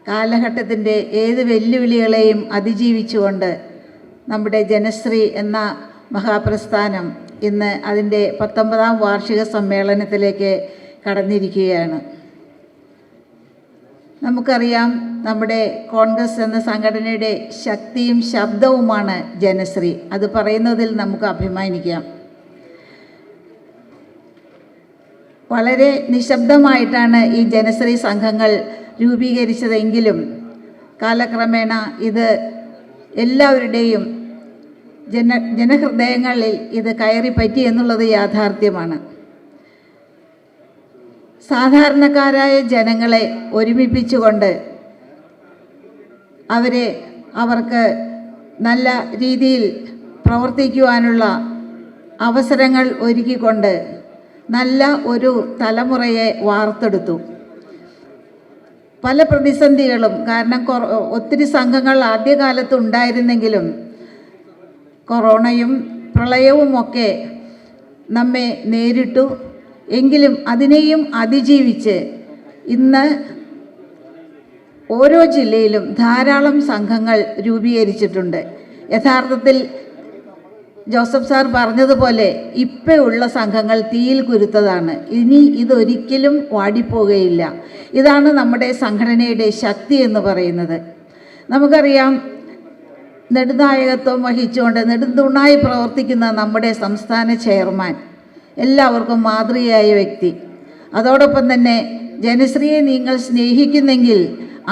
കാലഘട്ടത്തിൻ്റെ ഏത് വെല്ലുവിളികളെയും അതിജീവിച്ചുകൊണ്ട് നമ്മുടെ ജനശ്രീ എന്ന മഹാപ്രസ്ഥാനം ഇന്ന് അതിൻ്റെ 19ാം വാർഷിക സമ്മേളനത്തിലേക്ക് കടന്നിരിക്കുകയാണ്. നമുക്കറിയാം, നമ്മുടെ കോൺഗ്രസ് എന്ന സംഘടനയുടെ ശക്തിയും ശബ്ദവുമാണ് ജനശ്രീ. അത് പറയുന്നതിൽ നമുക്ക് അഭിമാനിക്കാം. വളരെ നിശബ്ദമായിട്ടാണ് ഈ ജനശ്രീ സംഘങ്ങൾ രൂപീകരിച്ചതെങ്കിലും കാലക്രമേണ ഇത് എല്ലാവരുടെയും ജനഹൃദയങ്ങളിൽ ഇത് കയറിപ്പറ്റി എന്നുള്ളത് യാഥാർത്ഥ്യമാണ്. സാധാരണക്കാരായ ജനങ്ങളെ ഒരുമിപ്പിച്ചുകൊണ്ട് അവർക്ക് നല്ല രീതിയിൽ പ്രവർത്തിക്കുവാനുള്ള അവസരങ്ങൾ ഒരുക്കിക്കൊണ്ട് നല്ല ഒരു തലമുറയെ വാർത്തെടുത്തു. പല പ്രതിസന്ധികളും, കാരണം ഒത്തിരി സംഘങ്ങൾ ആദ്യകാലത്ത് ഉണ്ടായിരുന്നെങ്കിലും കൊറോണയും പ്രളയവുമൊക്കെ നമ്മെ നേരിട്ടു. എങ്കിലും അതിനെയും അതിജീവിച്ച് ഇന്ന് ഓരോ ജില്ലയിലും ധാരാളം സംഘങ്ങൾ രൂപീകരിച്ചിട്ടുണ്ട്. യഥാർത്ഥത്തിൽ ജോസഫ് സാർ പറഞ്ഞതുപോലെ ഇപ്പോഴുള്ള സംഘങ്ങൾ തീയിൽ കുരുത്തതാണ്. ഇനി ഇതൊരിക്കലും വാടിപ്പോകുകയില്ല. ഇതാണ് നമ്മുടെ സംഘടനയുടെ ശക്തി എന്ന് പറയുന്നത്. നമുക്കറിയാം, നെടുനായകത്വം വഹിച്ചുകൊണ്ട് നെടുന്തൂണായി പ്രവർത്തിക്കുന്ന നമ്മുടെ സംസ്ഥാന ചെയർമാൻ, എല്ലാവർക്കും മാതൃകയായ വ്യക്തി. അതോടൊപ്പം തന്നെ ജനശ്രീയെ നിങ്ങൾ സ്നേഹിക്കുന്നെങ്കിൽ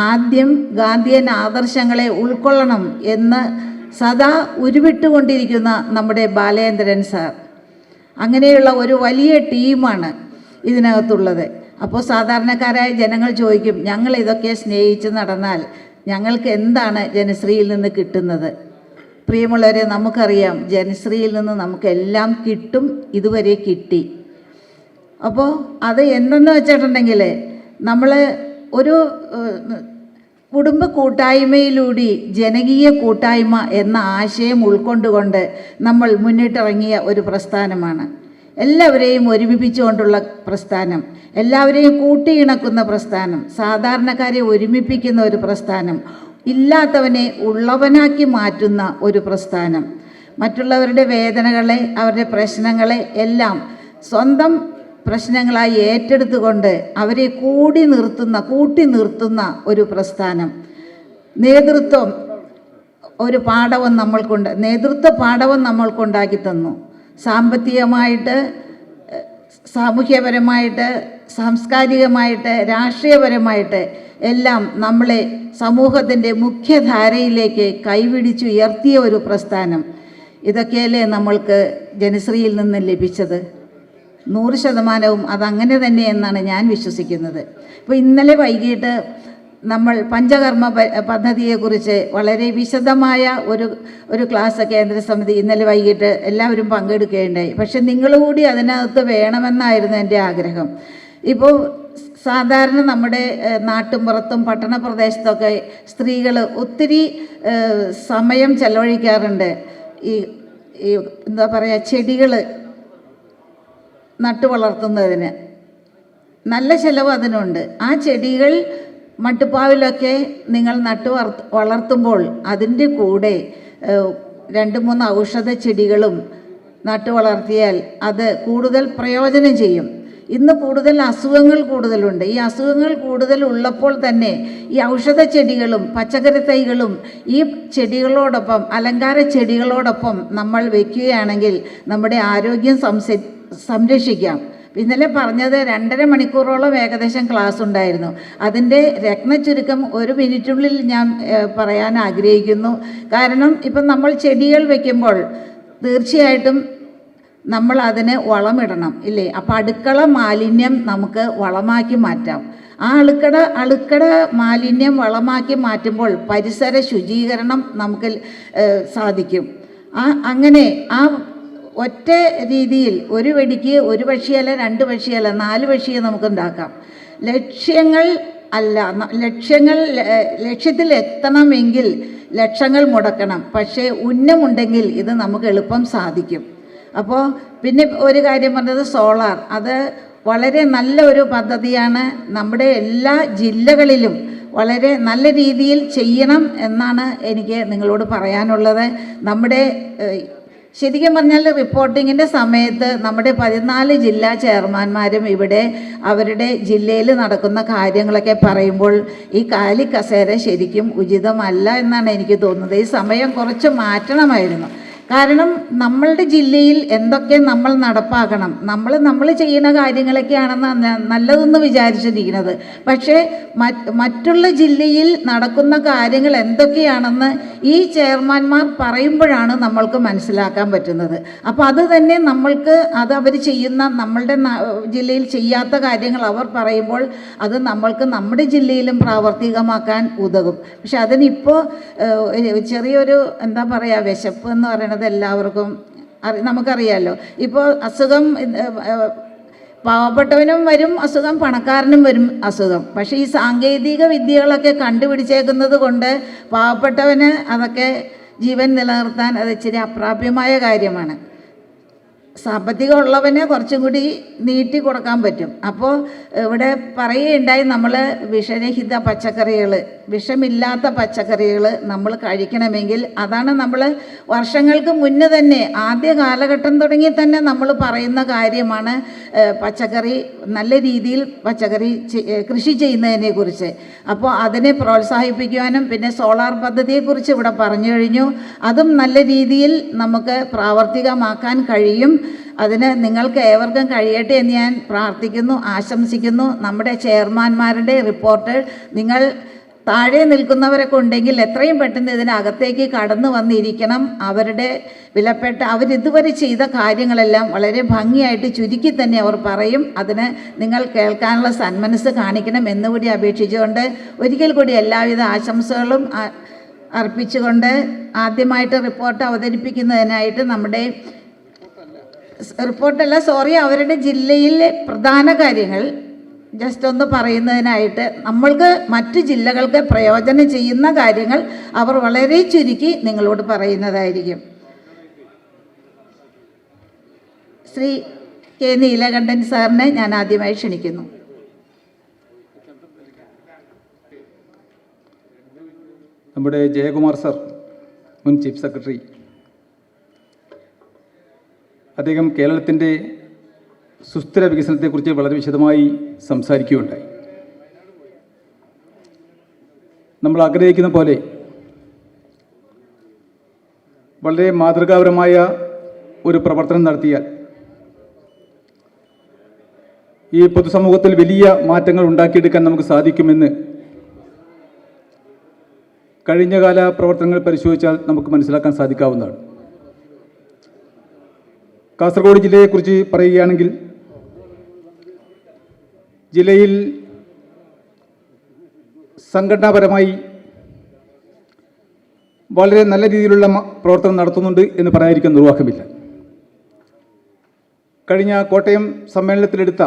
ആദ്യം ഗാന്ധിയൻ ആദർശങ്ങളെ ഉൾക്കൊള്ളണം എന്ന് സദാ ഉരുവിട്ടുകൊണ്ടിരിക്കുന്ന നമ്മുടെ ബാലേന്ദ്രൻ സാർ. അങ്ങനെയുള്ള ഒരു വലിയ ടീമാണ് ഇതിനകത്തുള്ളത്. അപ്പോൾ സാധാരണക്കാരായ ജനങ്ങൾ ചോദിക്കും, ഞങ്ങൾ ഇതൊക്കെ സ്നേഹിച്ച് നടന്നാൽ ഞങ്ങൾക്ക് എന്താണ് ജനശ്രീയിൽ നിന്ന് കിട്ടുന്നത്? പ്രിയമുള്ളവരെ, നമുക്കറിയാം ജനശ്രീയിൽ നിന്ന് നമുക്കെല്ലാം കിട്ടും, ഇതുവരെ കിട്ടി. അപ്പോൾ അത് എന്തെന്ന് വെച്ചിട്ടുണ്ടെങ്കിൽ നമ്മൾ ഒരു കുടുംബ കൂട്ടായ്മയിലൂടെ ജനകീയ കൂട്ടായ്മ എന്ന ആശയം ഉൾക്കൊണ്ടുകൊണ്ട് നമ്മൾ മുന്നിട്ടിറങ്ങിയ ഒരു പ്രസ്ഥാനമാണ്. എല്ലാവരെയും ഒരുമിപ്പിച്ചുകൊണ്ടുള്ള പ്രസ്ഥാനം, എല്ലാവരെയും കൂട്ടിയിണക്കുന്ന പ്രസ്ഥാനം, സാധാരണക്കാരെ ഒരുമിപ്പിക്കുന്ന ഒരു പ്രസ്ഥാനം, ഇല്ലാത്തവനെ ഉള്ളവനാക്കി മാറ്റുന്ന ഒരു പ്രസ്ഥാനം, മറ്റുള്ളവരുടെ വേദനകളെ അവരുടെ പ്രശ്നങ്ങളെ എല്ലാം സ്വന്തം പ്രശ്നങ്ങളായി ഏറ്റെടുത്തുകൊണ്ട് അവരെ കൂട്ടി നിർത്തുന്ന ഒരു പ്രസ്ഥാനം. നേതൃത്വ പാഠവും നമ്മൾക്കുണ്ടാക്കി തന്നു. സാമ്പത്തികമായിട്ട്, സാമൂഹ്യപരമായിട്ട്, സാംസ്കാരികമായിട്ട്, രാഷ്ട്രീയപരമായിട്ട് എല്ലാം നമ്മളെ സമൂഹത്തിൻ്റെ മുഖ്യധാരയിലേക്ക് കൈപിടിച്ചുയർത്തിയ ഒരു പ്രസ്ഥാനം. ഇതൊക്കെയല്ലേ നമ്മൾക്ക് ജനശ്രീയിൽ നിന്ന് ലഭിച്ചത്? 100% അതങ്ങനെ തന്നെ എന്നാണ് ഞാൻ വിശ്വസിക്കുന്നത്. ഇപ്പോൾ ഇന്നലെ വൈകിട്ട് നമ്മൾ പഞ്ചകർമ്മ പദ്ധതിയെക്കുറിച്ച് വളരെ വിശദമായ ഒരു ക്ലാസ് കേന്ദ്രസമിതി ഇന്നലെ വൈകിട്ട് എല്ലാവരും പങ്കെടുക്കുകയുണ്ടായി. പക്ഷെ നിങ്ങളുകൂടി അതിനകത്ത് വേണമെന്നായിരുന്നു എൻ്റെ ആഗ്രഹം. ഇപ്പോൾ സാധാരണ നമ്മുടെ നാട്ടുമ്പുറത്തും പട്ടണ പ്രദേശത്തൊക്കെ സ്ത്രീകൾ ഒത്തിരി സമയം ചെലവഴിക്കാറുണ്ട് ഈ എന്താ പറയുക, ചെടികൾ നട്ടു വളർത്തുന്നതിന്. നല്ല ചിലവ് അതിനുണ്ട്. ആ ചെടികൾ മട്ടുപ്പാവിലൊക്കെ നിങ്ങൾ വളർത്തുമ്പോൾ അതിൻ്റെ കൂടെ 2-3 ഔഷധ ചെടികളും നട്ടു വളർത്തിയാൽ അത് കൂടുതൽ പ്രയോജനം ചെയ്യും. ഇന്ന് കൂടുതൽ അസുഖങ്ങൾ കൂടുതലുണ്ട്. ഈ അസുഖങ്ങൾ കൂടുതലുള്ളപ്പോൾ തന്നെ ഈ ഔഷധ ചെടികളും പച്ചക്കറി തൈകളും ഈ ചെടികളോടൊപ്പം, അലങ്കാര ചെടികളോടൊപ്പം നമ്മൾ വയ്ക്കുകയാണെങ്കിൽ നമ്മുടെ ആരോഗ്യം സംരക്ഷിക്കാം. ഇന്നലെ പറഞ്ഞത് 2.5 മണിക്കൂറോളം ഏകദേശം ക്ലാസ് ഉണ്ടായിരുന്നു. അതിൻ്റെ രത്നച്ചുരുക്കം 1 മിനിറ്റിനുള്ളിൽ ഞാൻ പറയാൻ ആഗ്രഹിക്കുന്നു. കാരണം ഇപ്പം നമ്മൾ ചെടികൾ വയ്ക്കുമ്പോൾ തീർച്ചയായിട്ടും നമ്മൾ അതിന് വളമിടണം, ഇല്ലേ? അപ്പോൾ അടുക്കള മാലിന്യം നമുക്ക് വളമാക്കി മാറ്റാം. ആ അളുക്കട മാലിന്യം വളമാക്കി മാറ്റുമ്പോൾ പരിസര ശുചീകരണം നമുക്ക് സാധിക്കും. അങ്ങനെ ആ ഒറ്റ രീതിയിൽ ഒരു വെടിക്ക് 1 പക്ഷിയല്ല, 2 പക്ഷിയല്ല, 4 പക്ഷിയെ നമുക്കുണ്ടാക്കാം. ലക്ഷ്യത്തിൽ എത്തണമെങ്കിൽ ലക്ഷങ്ങൾ മുടക്കണം. പക്ഷേ ഉന്നമുണ്ടെങ്കിൽ ഇത് നമുക്ക് എളുപ്പം സാധിക്കും. അപ്പോൾ പിന്നെ ഒരു കാര്യം പറഞ്ഞത് സോളാർ, അത് വളരെ നല്ല ഒരു പദ്ധതിയാണ്. നമ്മുടെ എല്ലാ ജില്ലകളിലും വളരെ നല്ല രീതിയിൽ ചെയ്യണം എന്നാണ് എനിക്ക് നിങ്ങളോട് പറയാനുള്ളത്. നമ്മുടെ ശരിക്കും പറഞ്ഞാൽ റിപ്പോർട്ടിങ്ങിൻ്റെ സമയത്ത് നമ്മുടെ 14 ജില്ലാ ചെയർമാന്മാരും ഇവിടെ അവരുടെ ജില്ലയിൽ നടക്കുന്ന കാര്യങ്ങളൊക്കെ പറയുമ്പോൾ ഈ കാലി കസേര ശരിക്കും ഉചിതമല്ല എന്നാണ് എനിക്ക് തോന്നുന്നത്. ഈ സമയം കുറച്ച് മാറ്റണമായിരുന്നു. കാരണം നമ്മളുടെ ജില്ലയിൽ എന്തൊക്കെ നമ്മൾ നടപ്പാക്കണം, നമ്മൾ ചെയ്യുന്ന കാര്യങ്ങളൊക്കെയാണെന്ന് നല്ലതെന്ന് വിചാരിച്ചിരിക്കുന്നത്. പക്ഷേ മറ്റുള്ള ജില്ലയിൽ നടക്കുന്ന കാര്യങ്ങൾ എന്തൊക്കെയാണെന്ന് ഈ ചെയർമാന്മാർ പറയുമ്പോഴാണ് നമ്മൾക്ക് മനസ്സിലാക്കാൻ പറ്റുന്നത്. അപ്പോൾ അത് തന്നെ നമ്മൾക്ക് അത് അവർ ചെയ്യുന്ന നമ്മളുടെ ജില്ലയിൽ ചെയ്യാത്ത കാര്യങ്ങൾ അവർ പറയുമ്പോൾ അത് നമ്മൾക്ക് നമ്മുടെ ജില്ലയിലും പ്രാവർത്തികമാക്കാൻ ഉതകും. പക്ഷെ അതിനിപ്പോൾ ചെറിയൊരു എന്താ പറയുക, വിശപ്പ് എന്ന് പറയുന്നത് എല്ലാവർക്കും നമുക്കറിയാമല്ലോ. ഇപ്പോൾ അസുഖം പാവപ്പെട്ടവനും വരും അസുഖം, പണക്കാരനും വരും അസുഖം. പക്ഷേ ഈ സാങ്കേതിക വിദ്യകളൊക്കെ കണ്ടുപിടിച്ചേക്കുന്നത് കൊണ്ട് പാവപ്പെട്ടവന് അതൊക്കെ ജീവൻ നിലനിർത്താൻ അത് ഇച്ചിരി അപ്രാപ്യമായ കാര്യമാണ്. സാമ്പത്തികം ഉള്ളവന് കുറച്ചും കൂടി നീട്ടി കൊടുക്കാൻ പറ്റും. അപ്പോൾ ഇവിടെ പറയുകയുണ്ടായി, നമ്മൾ വിഷരഹിത പച്ചക്കറികൾ, വിഷമില്ലാത്ത പച്ചക്കറികൾ നമ്മൾ കഴിക്കണമെങ്കിൽ അതാണ് നമ്മൾ വർഷങ്ങൾക്ക് മുന്നേ തന്നെ ആദ്യ കാലഘട്ടം തുടങ്ങി തന്നെ നമ്മൾ പറയുന്ന കാര്യമാണ് പച്ചക്കറി, നല്ല രീതിയിൽ പച്ചക്കറി കൃഷി ചെയ്യുന്നതിനെക്കുറിച്ച്. അപ്പോൾ അതിനെ പ്രോത്സാഹിപ്പിക്കുവാനും പിന്നെ സോളാർ പദ്ധതിയെക്കുറിച്ച് ഇവിടെ പറഞ്ഞു കഴിഞ്ഞു. അതും നല്ല രീതിയിൽ നമുക്ക് പ്രാവർത്തികമാക്കാൻ കഴിയും. അതിന് നിങ്ങൾക്ക് ഏവർക്കും കഴിയട്ടെ എന്ന് ഞാൻ പ്രാർത്ഥിക്കുന്നു, ആശംസിക്കുന്നു. നമ്മുടെ ചെയർമാന്മാരുടെ റിപ്പോർട്ട് നിങ്ങൾ താഴെ നിൽക്കുന്നവരൊക്കെ ഉണ്ടെങ്കിൽ എത്രയും പെട്ടെന്ന് ഇതിനകത്തേക്ക് കടന്നു വന്നിരിക്കണം. അവരുടെ വിലപ്പെട്ട അവരിതുവരെ ചെയ്ത കാര്യങ്ങളെല്ലാം വളരെ ഭംഗിയായിട്ട് ചുരുക്കി തന്നെ അവർ പറയും. അതിന് നിങ്ങൾ കേൾക്കാനുള്ള സന്മനസ് കാണിക്കണം എന്നുകൂടി അപേക്ഷിച്ചുകൊണ്ട് ഒരിക്കൽ കൂടി എല്ലാവിധ ആശംസകളും അർപ്പിച്ചുകൊണ്ട് ആദ്യമായിട്ട് റിപ്പോർട്ട് അവതരിപ്പിക്കുന്നതിനായിട്ട് നമ്മുടെ അവരുടെ ജില്ലയിലെ പ്രധാന കാര്യങ്ങൾ ജസ്റ്റ് ഒന്ന് പറയുന്നതിനായിട്ട് നമ്മൾക്ക് മറ്റ് ജില്ലകൾക്ക് പ്രയോജനം ചെയ്യുന്ന കാര്യങ്ങൾ അവർ വളരെ ചുരുക്കി നിങ്ങളോട് പറയുന്നതായിരിക്കും. ശ്രീ കെ നീലകണ്ഠൻ സാറിനെ ഞാൻ ആദ്യമായി ക്ഷണിക്കുന്നു. നമ്മുടെ ജയകുമാർ സാർ, മുൻ ചീഫ് സെക്രട്ടറി, അദ്ദേഹം കേരളത്തിൻ്റെ സുസ്ഥിര വികസനത്തെക്കുറിച്ച് വളരെ വിശദമായി സംസാരിക്കുകയുണ്ടായി. നമ്മൾ ആഗ്രഹിക്കുന്ന പോലെ വളരെ മാതൃകാപരമായ ഒരു പ്രവർത്തനം നടത്തിയാൽ ഈ പൊതുസമൂഹത്തിൽ വലിയ മാറ്റങ്ങൾ ഉണ്ടാക്കിയെടുക്കാൻ നമുക്ക് സാധിക്കുമെന്ന് കഴിഞ്ഞകാല പ്രവർത്തനങ്ങൾ പരിശോധിച്ചാൽ നമുക്ക് മനസ്സിലാക്കാൻ സാധിക്കാവുന്നതാണ്. കാസർഗോഡ് ജില്ലയെക്കുറിച്ച് പറയുകയാണെങ്കിൽ ജില്ലയിൽ സംഘടനാപരമായി വളരെ നല്ല രീതിയിലുള്ള പ്രവർത്തനം നടത്തുന്നുണ്ട് എന്ന് പറയാതിരിക്കാൻ നിർവാഹമില്ല. കഴിഞ്ഞ കോട്ടയം സമ്മേളനത്തിലെടുത്ത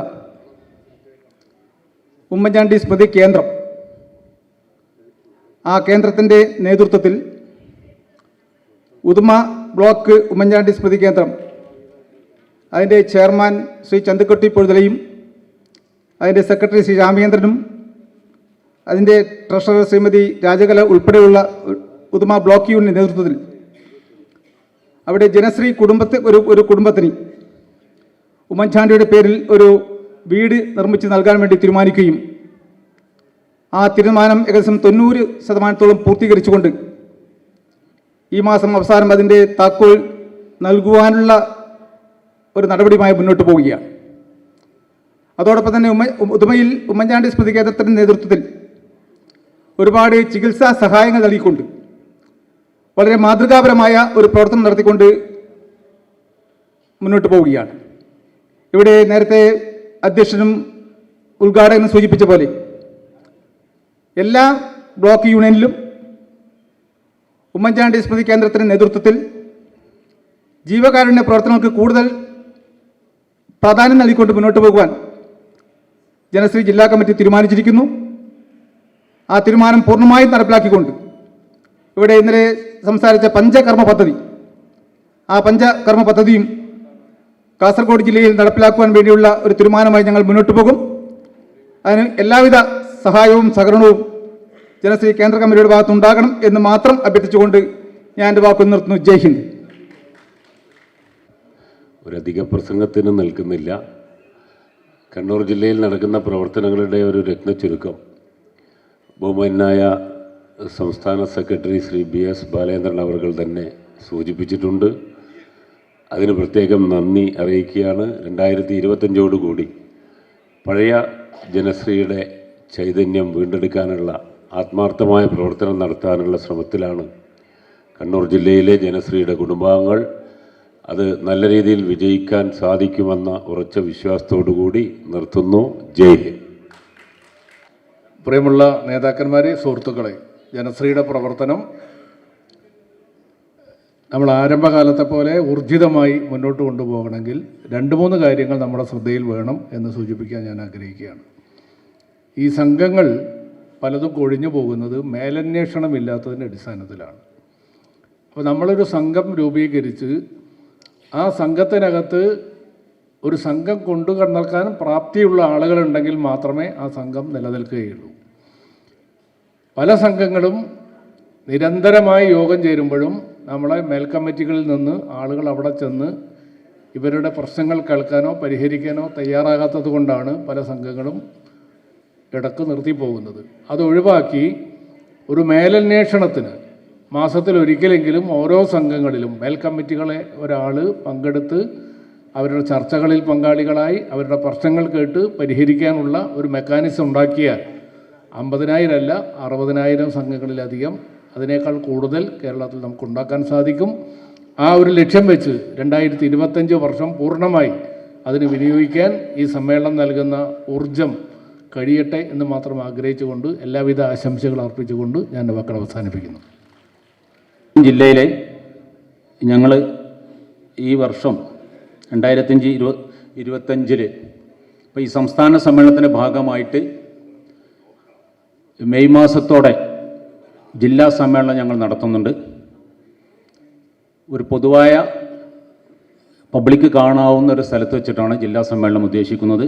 ഉമ്മൻചാണ്ടി സ്മൃതി കേന്ദ്രം, ആ കേന്ദ്രത്തിൻ്റെ നേതൃത്വത്തിൽ ഉദുമ ബ്ലോക്ക് ഉമ്മൻചാണ്ടി സ്മൃതി കേന്ദ്രം, അതിൻ്റെ ചെയർമാൻ ശ്രീ ചന്തുക്കുട്ടി പൊഴുതലയും അതിൻ്റെ സെക്രട്ടറി ശ്രീ രാമചന്ദ്രനും അതിൻ്റെ ട്രഷറർ ശ്രീമതി രാജകല ഉൾപ്പെടെയുള്ള ഉദുമ ബ്ലോക്ക് യൂണിയൻ്റെ നേതൃത്വത്തിൽ അവിടെ ജനശ്രീ ഒരു കുടുംബത്തിന് ഉമ്മൻചാണ്ടിയുടെ പേരിൽ ഒരു വീട് നിർമ്മിച്ച് നൽകാൻ വേണ്ടി തീരുമാനിക്കുകയും ആ തീരുമാനം ഏകദേശം 90% പൂർത്തീകരിച്ചുകൊണ്ട് ഈ മാസം അവസാനം അതിൻ്റെ താക്കോൽ നൽകുവാനുള്ള ഒരു നടപടിയുമായി മുന്നോട്ട് പോവുകയാണ്. അതോടൊപ്പം തന്നെ ഉദുമയിൽ ഉമ്മൻചാണ്ടി സ്മൃതി കേന്ദ്രത്തിൻ്റെ നേതൃത്വത്തിൽ ഒരുപാട് ചികിത്സാ സഹായങ്ങൾ നൽകിക്കൊണ്ട് വളരെ മാതൃകാപരമായ ഒരു പ്രവർത്തനം നടത്തിക്കൊണ്ട് മുന്നോട്ട് പോവുകയാണ്. ഇവിടെ നേരത്തെ അധ്യക്ഷനും ഉദ്ഘാടകനും സൂചിപ്പിച്ച പോലെ എല്ലാ ബ്ലോക്ക് യൂണിയനിലും ഉമ്മൻചാണ്ടി സ്മൃതി കേന്ദ്രത്തിൻ്റെ നേതൃത്വത്തിൽ ജീവകാരുണ്യ പ്രവർത്തനങ്ങൾക്ക് കൂടുതൽ പ്രാധാന്യം നൽകിക്കൊണ്ട് മുന്നോട്ട് പോകുവാൻ ജനശ്രീ ജില്ലാ കമ്മിറ്റി തീരുമാനിച്ചിരിക്കുന്നു. ആ തീരുമാനം പൂർണ്ണമായും നടപ്പിലാക്കിക്കൊണ്ട് ഇവിടെ ഇന്നലെ സംസാരിച്ച പഞ്ചകർമ്മ പദ്ധതി, ആ പഞ്ചകർമ്മ പദ്ധതിയും കാസർഗോഡ് ജില്ലയിൽ നടപ്പിലാക്കുവാൻ വേണ്ടിയുള്ള ഒരു തീരുമാനമായി ഞങ്ങൾ മുന്നോട്ട് പോകും. അതിന് എല്ലാവിധ സഹായവും സഹകരണവും ജനശ്രീ കേന്ദ്ര കമ്മിറ്റിയുടെ ഭാഗത്തുണ്ടാകണം എന്ന് മാത്രം അഭ്യർത്ഥിച്ചുകൊണ്ട് ഞാൻ എൻ്റെ വാക്ക് നിർത്തുന്നു. ജയ് ഹിന്ദ്. ഒരധിക പ്രസംഗത്തിന് നിൽക്കുന്നില്ല. കണ്ണൂർ ജില്ലയിൽ നടക്കുന്ന പ്രവർത്തനങ്ങളുടെ ഒരു രത്നച്ചുരുക്കം ബഹുമാന്യനായ സംസ്ഥാന സെക്രട്ടറി ശ്രീ BS ബാലേന്ദ്രൻ അവർ തന്നെ സൂചിപ്പിച്ചിട്ടുണ്ട്. അതിന് പ്രത്യേകം നന്ദി അറിയിക്കുകയാണ്. 2025 പഴയ ജനശ്രീയുടെ ചൈതന്യം വീണ്ടെടുക്കാനുള്ള ആത്മാർത്ഥമായ പ്രവർത്തനം നടത്താനുള്ള ശ്രമത്തിലാണ് കണ്ണൂർ ജില്ലയിലെ ജനശ്രീയുടെ കുടുംബാംഗങ്ങൾ. അത് നല്ല രീതിയിൽ വിജയിക്കാൻ സാധിക്കുമെന്ന ഉറച്ച വിശ്വാസത്തോടുകൂടി നിർത്തുന്നു. ജയ് ഹിന്ദ്. പ്രിയമുള്ള നേതാക്കന്മാരെ, സുഹൃത്തുക്കളെ, ജനശ്രീയുടെ പ്രവർത്തനം നമ്മൾ ആരംഭകാലത്തെ പോലെ ഊർജിതമായി മുന്നോട്ട് കൊണ്ടുപോകണമെങ്കിൽ 2-3 കാര്യങ്ങൾ നമ്മുടെ ശ്രദ്ധയിൽ വേണം എന്ന് സൂചിപ്പിക്കാൻ ഞാൻ ആഗ്രഹിക്കുകയാണ്. ഈ സംഘങ്ങൾ പലതും കൊഴിഞ്ഞു പോകുന്നത് മേലന്വേഷണമില്ലാത്തതിൻ്റെ അടിസ്ഥാനത്തിലാണ്. അപ്പോൾ നമ്മളൊരു സംഘം രൂപീകരിച്ച് ആ സംഘത്തിനകത്ത് ഒരു സംഘം കൊണ്ടു നടക്കാൻ പ്രാപ്തിയുള്ള ആളുകളുണ്ടെങ്കിൽ മാത്രമേ ആ സംഘം നിലനിൽക്കുകയുള്ളൂ. പല സംഘങ്ങളും നിരന്തരമായി യോഗം ചേരുമ്പോഴും നമ്മളെ മേൽക്കമ്മിറ്റികളിൽ നിന്ന് ആളുകൾ അവിടെ ചെന്ന് ഇവരുടെ പ്രശ്നങ്ങൾ കേൾക്കാനോ പരിഹരിക്കാനോ തയ്യാറാകാത്തത് കൊണ്ടാണ് പല സംഘങ്ങളും ഇടക്ക് നിർത്തിപ്പോകുന്നത്. അത് ഒഴിവാക്കി ഒരു മേലന്വേഷണത്തിന് മാസത്തിലൊരിക്കലെങ്കിലും ഓരോ സംഘങ്ങളിലും മേൽക്കമ്മിറ്റികളെ ഒരാൾ പങ്കെടുത്ത് അവരുടെ ചർച്ചകളിൽ പങ്കാളികളായി അവരുടെ പ്രശ്നങ്ങൾ കേട്ട് പരിഹരിക്കാനുള്ള ഒരു മെക്കാനിസം ഉണ്ടാക്കിയാൽ 50,000 അല്ല 60,000 സംഘങ്ങളിലധികം, അതിനേക്കാൾ കൂടുതൽ കേരളത്തിൽ നമുക്ക് ഉണ്ടാക്കാൻ സാധിക്കും. ആ ഒരു ലക്ഷ്യം വെച്ച് 2025 വർഷം പൂർണ്ണമായി അതിന് വിനിയോഗിക്കാൻ ഈ സമ്മേളനം നൽകുന്ന ഊർജം കഴിയട്ടെ എന്ന് മാത്രം ആഗ്രഹിച്ചുകൊണ്ട് എല്ലാവിധ ആശംസകൾ അർപ്പിച്ചുകൊണ്ട് ഞാൻ വാക്കുകൾ അവസാനിപ്പിക്കുന്നു. ജില്ലയിലെ ഞങ്ങൾ ഈ വർഷം 2025 ഇപ്പോൾ ഈ സംസ്ഥാന സമ്മേളനത്തിൻ്റെ ഭാഗമായിട്ട് മെയ് മാസത്തോടെ ജില്ലാ സമ്മേളനം ഞങ്ങൾ നടത്തുന്നുണ്ട്. ഒരു പൊതുവായ പബ്ലിക്ക് കാണാവുന്ന ഒരു സ്ഥലത്ത് വെച്ചിട്ടാണ് ജില്ലാ സമ്മേളനം ഉദ്ദേശിക്കുന്നത്.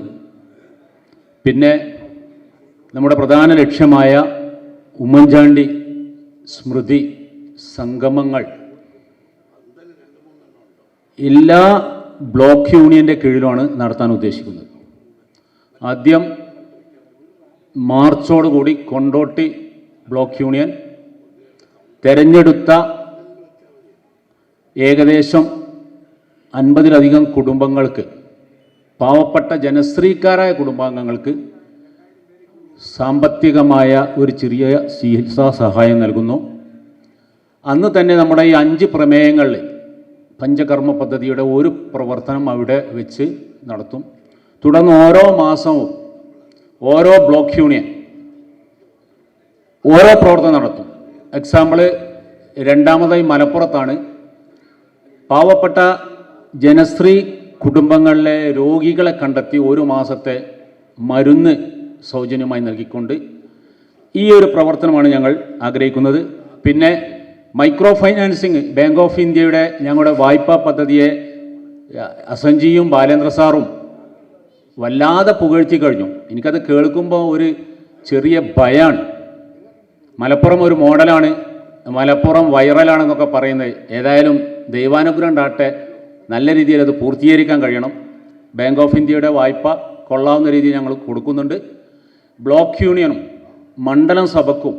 പിന്നെ നമ്മുടെ പ്രധാന ലക്ഷ്യമായ ഉമ്മൻചാണ്ടി സ്മൃതി സംഗമങ്ങൾ എല്ലാ ബ്ലോക്ക് യൂണിയൻ്റെ കീഴിലുമാണ് നടത്താൻ ഉദ്ദേശിക്കുന്നത്. ആദ്യം മാർച്ചോടുകൂടി കൊണ്ടോട്ടി ബ്ലോക്ക് യൂണിയൻ തെരഞ്ഞെടുത്ത ഏകദേശം 50-ലധികം കുടുംബങ്ങൾക്ക്, പാവപ്പെട്ട ജനശ്രീക്കാരായ കുടുംബാംഗങ്ങൾക്ക് സാമ്പത്തികമായ ഒരു ചെറിയ ചികിത്സാ സഹായം നൽകുന്നു. അന്ന് തന്നെ നമ്മുടെ ഈ 5 പ്രമേയങ്ങളിൽ പഞ്ചകർമ്മ പദ്ധതിയുടെ ഒരു പ്രവർത്തനം അവിടെ വെച്ച് നടത്തും. തുടർന്ന് ഓരോ മാസവും ഓരോ ബ്ലോക്ക് യൂണിയൻ ഓരോ പ്രവർത്തനം നടത്തും. എക്സാമ്പിൾ, 2ാമതായി മലപ്പുറത്താണ്. പാവപ്പെട്ട ജനശ്രീ കുടുംബങ്ങളിലെ രോഗികളെ കണ്ടെത്തി 1 മാസത്തെ മരുന്ന് സൗജന്യമായി നൽകിക്കൊണ്ട് ഈ ഒരു പ്രവർത്തനമാണ് ഞങ്ങൾ ആഗ്രഹിക്കുന്നത്. പിന്നെ മൈക്രോ ഫൈനാൻസിങ്, ബാങ്ക് ഓഫ് ഇന്ത്യയുടെ ഞങ്ങളുടെ വായ്പാ പദ്ധതിയെ അസഞ്ജിയും ബാലേന്ദ്ര സാറും വല്ലാതെ പുകഴ്ത്തി കഴിഞ്ഞു. എനിക്കത് കേൾക്കുമ്പോൾ ഒരു ചെറിയ ഭയമാണ്. മലപ്പുറം ഒരു മോഡലാണ്, മലപ്പുറം വൈറലാണെന്നൊക്കെ പറയുന്നത്. ഏതായാലും ദൈവാനുഗ്രഹം ഉണ്ടാകട്ടെ, നല്ല രീതിയിൽ അത് പൂർത്തീകരിക്കാൻ കഴിയണം. ബാങ്ക് ഓഫ് ഇന്ത്യയുടെ വായ്പ കൊള്ളാവുന്ന രീതിയിൽ ഞങ്ങൾ കൊടുക്കുന്നുണ്ട്. ബ്ലോക്ക് യൂണിയനും മണ്ഡലം സഭക്കും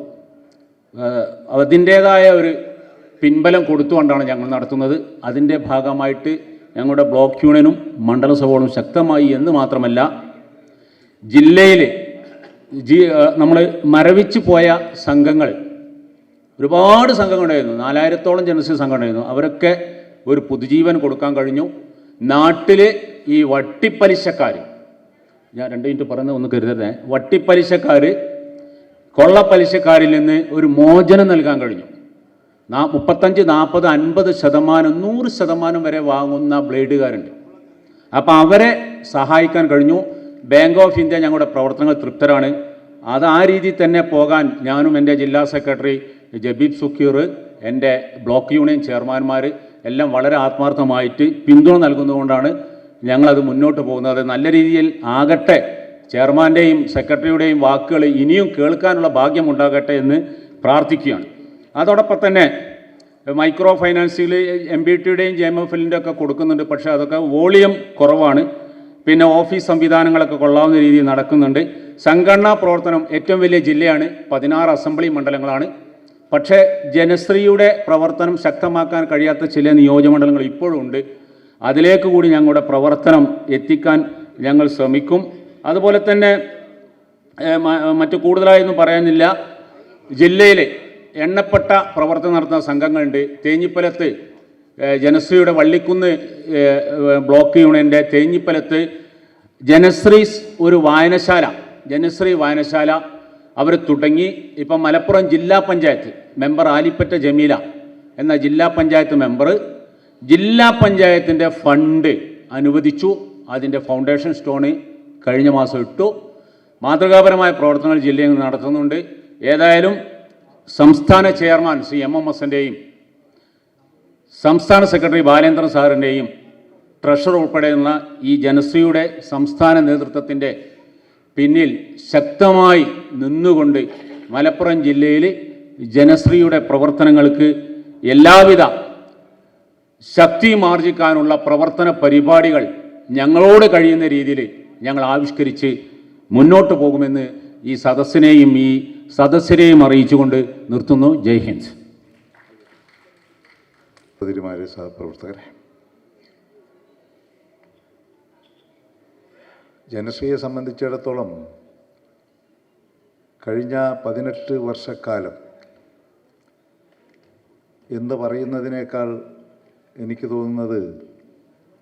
അതിൻ്റേതായ ഒരു പിൻബലം കൊടുത്തുകൊണ്ടാണ് ഞങ്ങൾ നടത്തുന്നത്. അതിൻ്റെ ഭാഗമായിട്ട് ഞങ്ങളുടെ ബ്ലോക്ക് യൂണിയനും മണ്ഡല സഭകളും ശക്തമായി എന്ന് മാത്രമല്ല, ജില്ലയിൽ നമ്മൾ മരവിച്ച് പോയ സംഘങ്ങൾ, ഒരുപാട് സംഘങ്ങളുണ്ടായിരുന്നു, 4000-ഓളം ജനശ്രീ സംഘമുണ്ടായിരുന്നു. അവരൊക്കെ ഒരു പുതുജീവൻ കൊടുക്കാൻ കഴിഞ്ഞു. നാട്ടിൽ ഈ വട്ടിപ്പലിശക്കാർ, ഞാൻ 2 മിനിറ്റ് പറയുന്നത് ഒന്ന് കരുതരുതേ, വട്ടിപ്പലിശക്കാർ, കൊള്ളപ്പലിശക്കാരിൽ നിന്ന് ഒരു മോചനം നൽകാൻ കഴിഞ്ഞു. 35, 40, 50%, 100% വരെ വാങ്ങുന്ന ബ്ലേഡുകാരുണ്ട്. അപ്പോൾ അവരെ സഹായിക്കാൻ കഴിഞ്ഞു. ബാങ്ക് ഓഫ് ഇന്ത്യ ഞങ്ങളുടെ പ്രവർത്തനങ്ങൾ തൃപ്തരാണ്. അത് ആ രീതിയിൽ തന്നെ പോകാൻ ഞാനും എൻ്റെ ജില്ലാ സെക്രട്ടറി ജബീബ് സുക്കീർ, എൻ്റെ ബ്ലോക്ക് യൂണിയൻ ചെയർമാൻമാർ എല്ലാം വളരെ ആത്മാർത്ഥമായിട്ട് പിന്തുണ നൽകുന്നതുകൊണ്ടാണ് ഞങ്ങളത് മുന്നോട്ട് പോകുന്നത്. നല്ല രീതിയിൽ ആകട്ടെ ചെയർമാൻ്റെയും സെക്രട്ടറിയുടെയും വാക്കുകൾ ഇനിയും കേൾക്കാനുള്ള ഭാഗ്യമുണ്ടാകട്ടെ എന്ന് പ്രാർത്ഥിക്കുകയാണ്. അതോടൊപ്പം തന്നെ മൈക്രോ ഫൈനാൻസിൽ MBTയുടെയും JMFLൻ്റെ ഒക്കെ കൊടുക്കുന്നുണ്ട്. പക്ഷേ അതൊക്കെ വോളിയം കുറവാണ്. പിന്നെ ഓഫീസ് സംവിധാനങ്ങളൊക്കെ കൊള്ളാവുന്ന രീതിയിൽ നടക്കുന്നുണ്ട്. സംഘടനാ പ്രവർത്തനം ഏറ്റവും വലിയ ജില്ലയാണ്, 16 അസംബ്ലി മണ്ഡലങ്ങളാണ്. പക്ഷേ ജനശ്രീയുടെ പ്രവർത്തനം ശക്തമാക്കാൻ കഴിയാത്ത ചില നിയോജകമണ്ഡലങ്ങൾ ഇപ്പോഴും ഉണ്ട്. അതിലേക്ക് കൂടി ഞങ്ങളുടെ പ്രവർത്തനം എത്തിക്കാൻ ഞങ്ങൾ ശ്രമിക്കും. അതുപോലെ തന്നെ മറ്റു കൂടുതലായൊന്നും പറയാനില്ല. ജില്ലയിൽ എണ്ണപ്പെട്ട പ്രവർത്തനം നടത്തുന്ന സംഘങ്ങളുണ്ട്. തേഞ്ഞിപ്പലത്ത് ജനശ്രീയുടെ വള്ളിക്കുന്ന് ബ്ലോക്ക് യൂണിയൻ്റെ തേഞ്ഞിപ്പലത്ത് ജനശ്രീ ഒരു വായനശാല, ജനശ്രീ വായനശാല അവർ തുടങ്ങി. ഇപ്പം മലപ്പുറം ജില്ലാ പഞ്ചായത്ത് മെമ്പർ ആലിപ്പറ്റ ജമീല എന്ന ജില്ലാ പഞ്ചായത്ത് മെമ്പർ ജില്ലാ പഞ്ചായത്തിൻ്റെ ഫണ്ട് അനുവദിച്ചു. അതിൻ്റെ ഫൗണ്ടേഷൻ സ്റ്റോണ് കഴിഞ്ഞ മാസം ഇട്ടു. മാതൃകാപരമായ പ്രവർത്തനങ്ങൾ ജില്ലയിൽ നടത്തുന്നുണ്ട്. ഏതായാലും സംസ്ഥാന ചെയർമാൻ ശ്രീ MMSൻ്റെയും സംസ്ഥാന സെക്രട്ടറി ബാലേന്ദ്രൻ സാറിൻ്റെയും ട്രഷറർ ഉൾപ്പെടെയുള്ള ഈ ജനശ്രീയുടെ സംസ്ഥാന നേതൃത്വത്തിൻ്റെ പിന്നിൽ ശക്തമായി നിന്നുകൊണ്ട് മലപ്പുറം ജില്ലയിൽ ജനശ്രീയുടെ പ്രവർത്തനങ്ങൾക്ക് എല്ലാവിധ ശക്തിയും ആർജിക്കാനുള്ള പ്രവർത്തന പരിപാടികൾ ഞങ്ങളോട് കഴിയുന്ന രീതിയിൽ ഞങ്ങൾ ആവിഷ്കരിച്ച് മുന്നോട്ട് പോകുമെന്ന് ഈ സദസ്സിനെയും ഈ സദസ്യരെയും അറിയിച്ചുകൊണ്ട് നിർത്തുന്നു. ജയ് ഹിന്ദ്. സഹപ്രവർത്തകരെ, ജനശ്രീയെ സംബന്ധിച്ചിടത്തോളം കഴിഞ്ഞ 18 വർഷക്കാലം എന്ന് പറയുന്നതിനേക്കാൾ എനിക്ക് തോന്നുന്നത്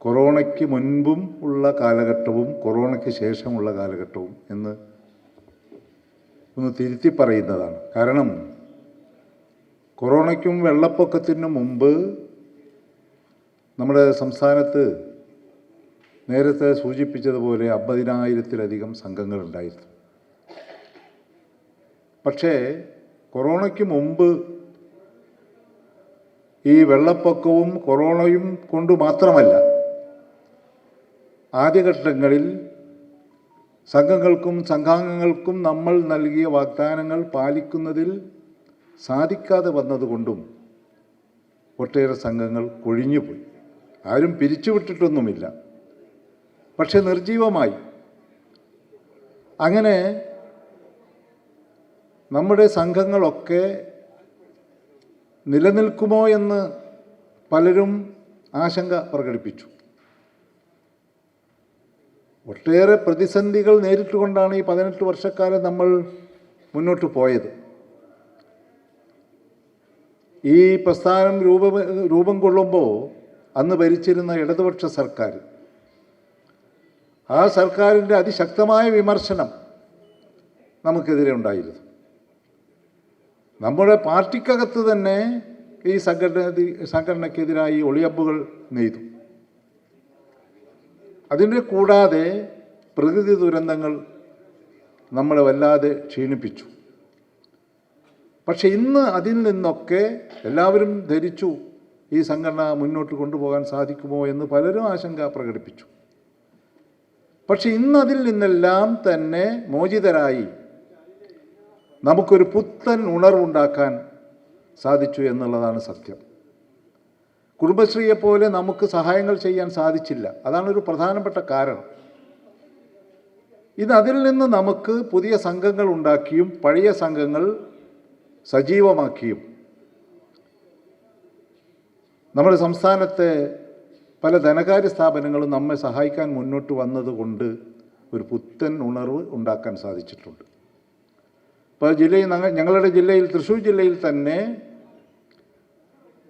കൊറോണയ്ക്ക് മുൻപും ഉള്ള കാലഘട്ടവും കൊറോണയ്ക്ക് ശേഷമുള്ള കാലഘട്ടവും എന്ന് ഒന്ന് തിരുത്തി പറയുന്നതാണ്. കാരണം കൊറോണയ്ക്കും വെള്ളപ്പൊക്കത്തിനും മുമ്പ് നമ്മുടെ സംസ്ഥാനത്ത് നേരത്തെ സൂചിപ്പിച്ചതുപോലെ 50,000-ത്തിലധികം സംഘങ്ങളുണ്ടായിരുന്നു. പക്ഷേ കൊറോണയ്ക്ക് മുമ്പ് ഈ വെള്ളപ്പൊക്കവും കൊറോണയും കൊണ്ട് മാത്രമല്ല, ആദ്യഘട്ടങ്ങളിൽ സംഘങ്ങൾക്കും സംഘാംഗങ്ങൾക്കും നമ്മൾ നൽകിയ വാഗ്ദാനങ്ങൾ പാലിക്കുന്നതിൽ സാധിക്കാതെ വന്നതുകൊണ്ടും ഒട്ടേറെ സംഘങ്ങൾ കൊഴിഞ്ഞുപോയി. ആരും പിരിച്ചുവിട്ടിട്ടൊന്നുമില്ല, പക്ഷെ നിർജീവമായി. അങ്ങനെ നമ്മുടെ സംഘങ്ങളൊക്കെ നിലനിൽക്കുമോ എന്ന് പലരും ആശങ്ക പ്രകടിപ്പിച്ചു. ഒട്ടേറെ പ്രതിസന്ധികൾ നേരിട്ടുകൊണ്ടാണ് ഈ 18 വർഷക്കാലം നമ്മൾ മുന്നോട്ട് പോയത്. ഈ പ്രസ്ഥാനം രൂപം കൊള്ളുമ്പോൾ അന്ന് ഭരിച്ചിരുന്ന ഇടതുപക്ഷ സർക്കാർ, ആ സർക്കാരിൻ്റെ അതിശക്തമായ വിമർശനം നമുക്കെതിരെ ഉണ്ടായിരുന്നു. നമ്മുടെ പാർട്ടിക്കകത്ത് തന്നെ ഈ സംഘടനയ്ക്കെതിരായി ഒളിയമ്പുകൾ നെയ്തു. അതിൻ്റെ കൂടാതെ പ്രകൃതി ദുരന്തങ്ങൾ നമ്മളെ വല്ലാതെ ക്ഷീണിപ്പിച്ചു. പക്ഷെ ഇന്ന് അതിൽ നിന്നൊക്കെ എല്ലാവരും ധരിച്ചു ഈ സംഘടന മുന്നോട്ട് കൊണ്ടുപോകാൻ സാധിക്കുമോ എന്ന് പലരും ആശങ്ക പ്രകടിപ്പിച്ചു. പക്ഷെ ഇന്ന് അതിൽ നിന്നെല്ലാം തന്നെ മോചിതരായി നമുക്കൊരു പുത്തൻ ഉണർവുണ്ടാക്കാൻ സാധിച്ചു എന്നുള്ളതാണ് സത്യം. കുടുംബശ്രീയെപ്പോലെ നമുക്ക് സഹായങ്ങൾ ചെയ്യാൻ സാധിച്ചില്ല. അതാണൊരു പ്രധാനപ്പെട്ട കാരണം. അതിൽ നിന്ന് നമുക്ക് പുതിയ സംഘങ്ങൾ ഉണ്ടാക്കിയും പഴയ സംഘങ്ങൾ സജീവമാക്കിയും നമ്മുടെ സംസ്ഥാനത്തെ പല ധനകാര്യ സ്ഥാപനങ്ങളും നമ്മെ സഹായിക്കാൻ മുന്നോട്ട് വന്നതുകൊണ്ട് ഒരു പുത്തൻ ഉണർവ് ഉണ്ടാക്കാൻ സാധിച്ചിട്ടുണ്ട്. ഇപ്പോൾ ഞങ്ങളുടെ ജില്ലയിൽ, തൃശ്ശൂർ ജില്ലയിൽ തന്നെ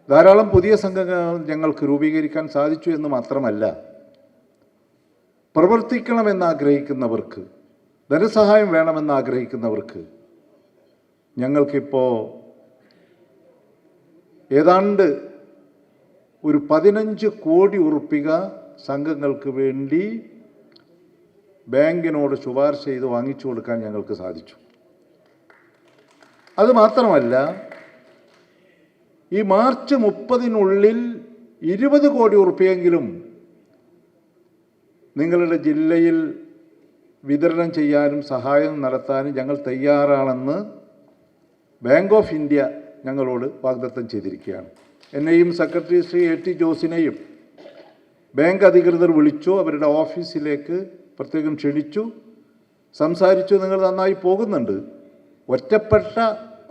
ധാരാളം പുതിയ സംഘങ്ങൾ ഞങ്ങൾക്ക് രൂപീകരിക്കാൻ സാധിച്ചു എന്ന് മാത്രമല്ല, പ്രവർത്തിക്കണമെന്ന് ആഗ്രഹിക്കുന്നവർക്ക്, ധനസഹായം വേണമെന്ന് ആഗ്രഹിക്കുന്നവർക്ക് ഞങ്ങൾക്കിപ്പോൾ ഏതാണ്ട് ഒരു 15 കോടി ഉറുപ്പിക സംഘങ്ങൾക്ക് വേണ്ടി ബാങ്കിനോട് ശുപാർശ ചെയ്ത് വാങ്ങിച്ചു കൊടുക്കാൻ ഞങ്ങൾക്ക് സാധിച്ചു. അതുമാത്രമല്ല, ഈ മാർച്ച് 30-നുള്ളിൽ 20 കോടി ഉറുപ്പികയെങ്കിലും നിങ്ങളുടെ ജില്ലയിൽ വിതരണം ചെയ്യാനും സഹായം നടത്താനും ഞങ്ങൾ തയ്യാറാണെന്ന് ബാങ്ക് ഓഫ് ഇന്ത്യ ഞങ്ങളോട് വാഗ്ദത്തം ചെയ്തിരിക്കുകയാണ്. എന്നെയും സെക്രട്ടറി ശ്രീ A.T. ജോസിനെയും ബാങ്ക് അധികൃതർ വിളിച്ചു, അവരുടെ ഓഫീസിലേക്ക് പ്രത്യേകം ക്ഷണിച്ചു, സംസാരിച്ചു. നിങ്ങൾ നന്നായി പോകുന്നുണ്ട്, ഒറ്റപ്പെട്ട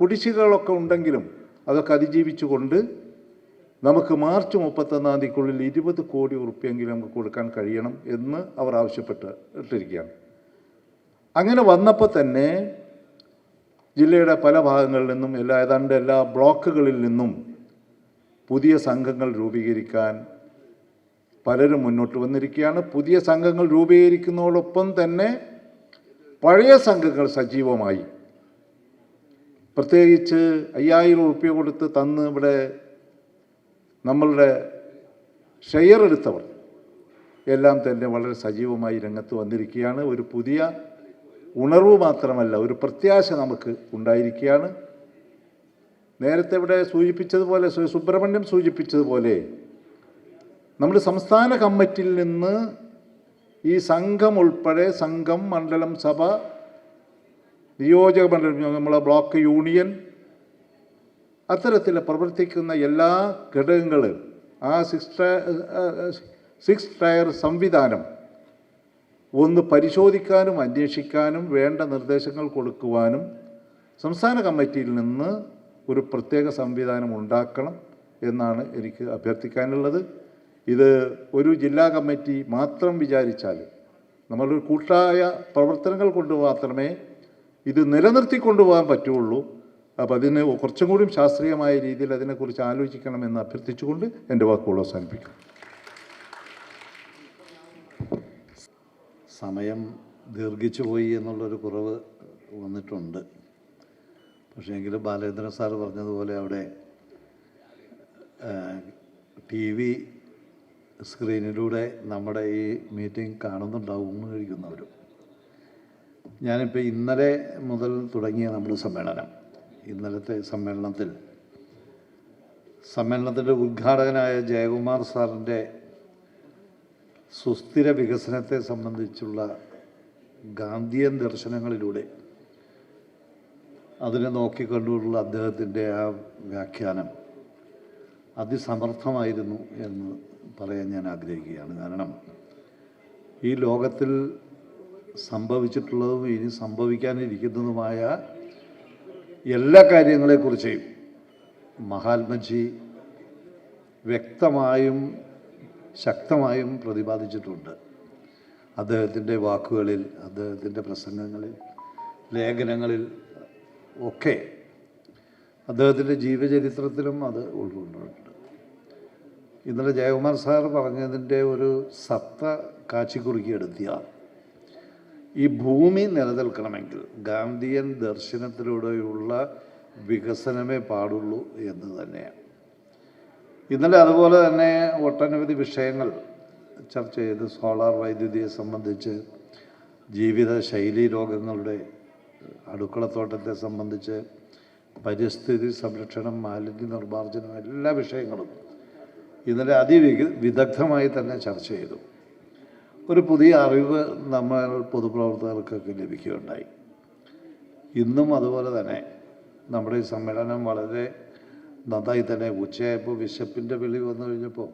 കുടിശ്ശികകളൊക്കെ ഉണ്ടെങ്കിലും അതൊക്കെ അതിജീവിച്ചുകൊണ്ട് നമുക്ക് മാർച്ച് 31-ാം തീയതിക്കുള്ളിൽ 20 കോടി ഉറുപ്പ്യെങ്കിലും നമുക്ക് കൊടുക്കാൻ കഴിയണം എന്ന് അവർ ആവശ്യപ്പെട്ടിരിക്കുകയാണ്. അങ്ങനെ വന്നപ്പോൾ തന്നെ ജില്ലയുടെ പല ഭാഗങ്ങളിൽ നിന്നും ഏതാണ്ട് എല്ലാ ബ്ലോക്കുകളിൽ നിന്നും പുതിയ സംഘങ്ങൾ രൂപീകരിക്കാൻ പലരും മുന്നോട്ട് വന്നിരിക്കുകയാണ്. പുതിയ സംഘങ്ങൾ രൂപീകരിക്കുന്നതോടൊപ്പം തന്നെ പഴയ സംഘങ്ങൾ സജീവമായി, പ്രത്യേകിച്ച് 5000 ഉറുപ്പ്യ കൊടുത്ത് തന്ന് ഇവിടെ നമ്മളുടെ ഷെയർ എടുത്തവർ എല്ലാം തന്നെ വളരെ സജീവമായി രംഗത്ത് വന്നിരിക്കുകയാണ്. ഒരു പുതിയ ഉണർവ് മാത്രമല്ല, ഒരു പ്രത്യാശ നമുക്ക് ഉണ്ടായിരിക്കുകയാണ്. നേരത്തെ ഇവിടെ സൂചിപ്പിച്ചതുപോലെ, സുബ്രഹ്മണ്യം സൂചിപ്പിച്ചതുപോലെ, നമ്മുടെ സംസ്ഥാന കമ്മിറ്റിയിൽ നിന്ന് ഈ സംഘം ഉൾപ്പെടെ സംഘം, മണ്ഡലം സഭ, നിയോജക മണ്ഡലം, നമ്മളെ ബ്ലോക്ക് യൂണിയൻ, അത്തരത്തിൽ പ്രവർത്തിക്കുന്ന എല്ലാ ഘടകങ്ങളും ആ 6 ടയർ സംവിധാനം ഒന്ന് പരിശോധിക്കാനും അന്വേഷിക്കാനും വേണ്ട നിർദ്ദേശങ്ങൾ കൊടുക്കുവാനും സംസ്ഥാന കമ്മിറ്റിയിൽ നിന്ന് ഒരു പ്രത്യേക സംവിധാനം ഉണ്ടാക്കണം എന്നാണ് എനിക്ക് അഭ്യർത്ഥിക്കാനുള്ളത്. ഇത് ഒരു ജില്ലാ കമ്മിറ്റി മാത്രം വിചാരിച്ചാൽ, നമ്മളൊരു കൂട്ടായ പ്രവർത്തനങ്ങൾ കൊണ്ട് മാത്രമേ ഇത് നിലനിർത്തിക്കൊണ്ടുപോകാൻ പറ്റുള്ളൂ. അപ്പോൾ അതിന് കുറച്ചും കൂടി ശാസ്ത്രീയമായ രീതിയിൽ അതിനെക്കുറിച്ച് ആലോചിക്കണമെന്ന് അഭ്യർത്ഥിച്ചുകൊണ്ട് എൻ്റെ വാക്കുകൾ അവസാനിപ്പിക്കും. സമയം ദീർഘിച്ചു പോയി എന്നുള്ളൊരു കുറവ് വന്നിട്ടുണ്ട്. പക്ഷേ എങ്കിലും ബാലേന്ദ്രൻ സാർ പറഞ്ഞതുപോലെ അവിടെ TV സ്ക്രീനിലൂടെ നമ്മുടെ ഈ മീറ്റിംഗ് കാണുന്നുണ്ടാവുമെന്ന് കഴിക്കുന്നവരും. ഞാനിപ്പോൾ ഇന്നലെ മുതൽ തുടങ്ങിയ നമ്മുടെ സമ്മേളനം, ഇന്നലത്തെ സമ്മേളനത്തിൻ്റെ ഉദ്ഘാടകനായ ജയകുമാർ സാറിൻ്റെ സുസ്ഥിര വികസനത്തെ സംബന്ധിച്ചുള്ള ഗാന്ധിയൻ ദർശനങ്ങളിലൂടെ അതിനെ നോക്കിക്കൊണ്ടുള്ള അദ്ദേഹത്തിൻ്റെ ആ വ്യാഖ്യാനം അതിസമർത്ഥമായിരുന്നു എന്ന് പറയാൻ ഞാൻ ആഗ്രഹിക്കുകയാണ്. കാരണം ഈ ലോകത്തിൽ സംഭവിച്ചിട്ടുള്ളതും ഇനി സംഭവിക്കാനിരിക്കുന്നതുമായ എല്ലാ കാര്യങ്ങളെക്കുറിച്ചും മഹാത്മജി വ്യക്തമായും ശക്തമായും പ്രതിപാദിച്ചിട്ടുണ്ട്. അദ്ദേഹത്തിൻ്റെ വാക്കുകളിൽ, അദ്ദേഹത്തിൻ്റെ പ്രസംഗങ്ങളിൽ, ലേഖനങ്ങളിൽ ഒക്കെ, അദ്ദേഹത്തിൻ്റെ ജീവചരിത്രത്തിലും അത് ഉൾക്കൊണ്ടിട്ടുണ്ട്. ഇന്നലെ ജയകുമാർ സാർ പറഞ്ഞതിൻ്റെ ഒരു സത്ത കാച്ചിക്കുറുക്കിയെടുത്തിയാൽ ഈ ഭൂമി നിലനിൽക്കണമെങ്കിൽ ഗാന്ധിയൻ ദർശനത്തിലൂടെയുള്ള വികസനമേ പാടുള്ളൂ എന്ന് തന്നെയാണ്. ഇന്നലെ അതുപോലെ തന്നെ ഒട്ടനവധി വിഷയങ്ങൾ ചർച്ച ചെയ്ത്, സോളാർ വൈദ്യുതിയെ സംബന്ധിച്ച്, ജീവിത ശൈലി രോഗങ്ങളുടെ, അടുക്കളത്തോട്ടത്തെ സംബന്ധിച്ച്, പരിസ്ഥിതി സംരക്ഷണം, മാലിന്യ നിർമ്മാർജ്ജനം, എല്ലാ വിഷയങ്ങളും ഇന്നലെ വിദഗ്ധമായി തന്നെ ചർച്ച ചെയ്തു. ഒരു പുതിയ അറിവ് നമ്മൾ പൊതുപ്രവർത്തകർക്കൊക്കെ ലഭിക്കുകയുണ്ടായി. ഇന്നും അതുപോലെ തന്നെ നമ്മുടെ ഈ സമ്മേളനം വളരെ നന്നായി തന്നെ ഉച്ചയായപ്പോൾ വിശപ്പിൻ്റെ വിളി വന്നു കഴിഞ്ഞപ്പോൾ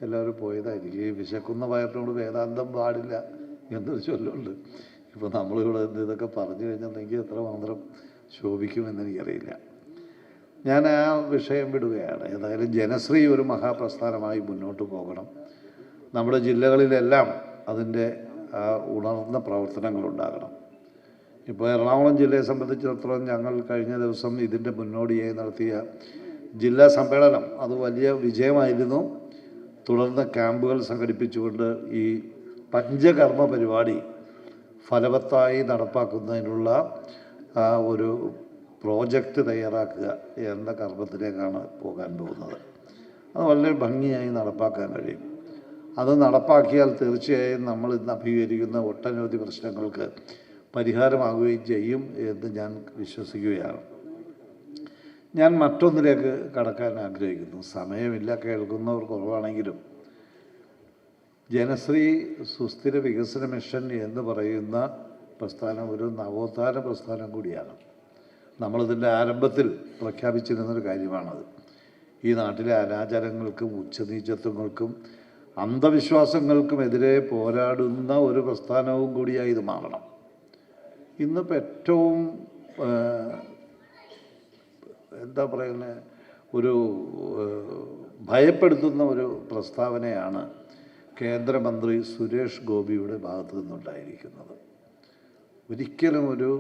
എല്ലാവരും പോയതായിരിക്കും. ഈ വിശക്കുന്ന വയറിനോട് വേദാന്തം പാടില്ല എന്നൊരു ചൊല്ലുണ്ട്. ഇപ്പോൾ നമ്മളിവിടെ ഇതൊക്കെ പറഞ്ഞു കഴിഞ്ഞിട്ടുണ്ടെങ്കിൽ എത്രമാത്രം ശോഭിക്കുമെന്ന് എനിക്കറിയില്ല. ഞാൻ ആ വിഷയം വിടുകയാണ്. ഏതായാലും ജനശ്രീ ഒരു മഹാപ്രസ്ഥാനമായി മുന്നോട്ട് പോകണം. നമ്മുടെ ജില്ലകളിലെല്ലാം അതിൻ്റെ ഉണർന്ന പ്രവർത്തനങ്ങളുണ്ടാകണം. ഇപ്പോൾ എറണാകുളം ജില്ലയെ സംബന്ധിച്ചിടത്തോളം ഞങ്ങൾ കഴിഞ്ഞ ദിവസം ഇതിൻ്റെ മുന്നോടിയായി നടത്തിയ ജില്ലാ സമ്മേളനം അത് വലിയ വിജയമായിരുന്നു. തുടർന്ന് ക്യാമ്പുകൾ സംഘടിപ്പിച്ചുകൊണ്ട് ഈ പഞ്ചകർമ്മ പരിപാടി ഫലവത്തായി നടപ്പാക്കുന്നതിനുള്ള ഒരു പ്രോജക്റ്റ് തയ്യാറാക്കുക എന്ന കർമ്മത്തിലേക്കാണ് പോകാൻ പോകുന്നത്. അത് വളരെ ഭംഗിയായി നടപ്പാക്കാൻ കഴിയും. അത് നടപ്പാക്കിയാൽ തീർച്ചയായും നമ്മൾ ഇന്ന് അഭിമുഖീകരിക്കുന്ന ഒട്ടനവധി പ്രശ്നങ്ങൾക്ക് പരിഹാരമാകുകയും ചെയ്യും എന്ന് ഞാൻ വിശ്വസിക്കുകയാണ്. ഞാൻ മറ്റൊന്നിലേക്ക് കടക്കാൻ ആഗ്രഹിക്കുന്നു. സമയമില്ല, കേൾക്കുന്നവർ കുറവാണെങ്കിലും ജനശ്രീ സുസ്ഥിര വികസന മിഷൻ എന്ന് പറയുന്ന പ്രസ്ഥാനം ഒരു നവോത്ഥാന പ്രസ്ഥാനം കൂടിയാണ്. നമ്മളിതിൻ്റെ ആരംഭത്തിൽ പ്രഖ്യാപിച്ചിരുന്നൊരു കാര്യമാണത്. ഈ നാട്ടിലെ അനാചാരങ്ങൾക്കും ഉച്ചനീചത്വങ്ങൾക്കും അന്ധവിശ്വാസങ്ങൾക്കുമെതിരെ പോരാടുന്ന ഒരു പ്രസ്ഥാനവും കൂടിയായി ഇത് മാറണം. ഇന്നിപ്പോൾ ഏറ്റവും എന്താ പറയുന്നത്, ഒരു ഭയപ്പെടുത്തുന്ന ഒരു പ്രസ്താവനയാണ് കേന്ദ്രമന്ത്രി സുരേഷ് ഗോപിയുടെ ഭാഗത്തു നിന്നുണ്ടായിരിക്കുന്നത്. ഒരിക്കലും ഒരു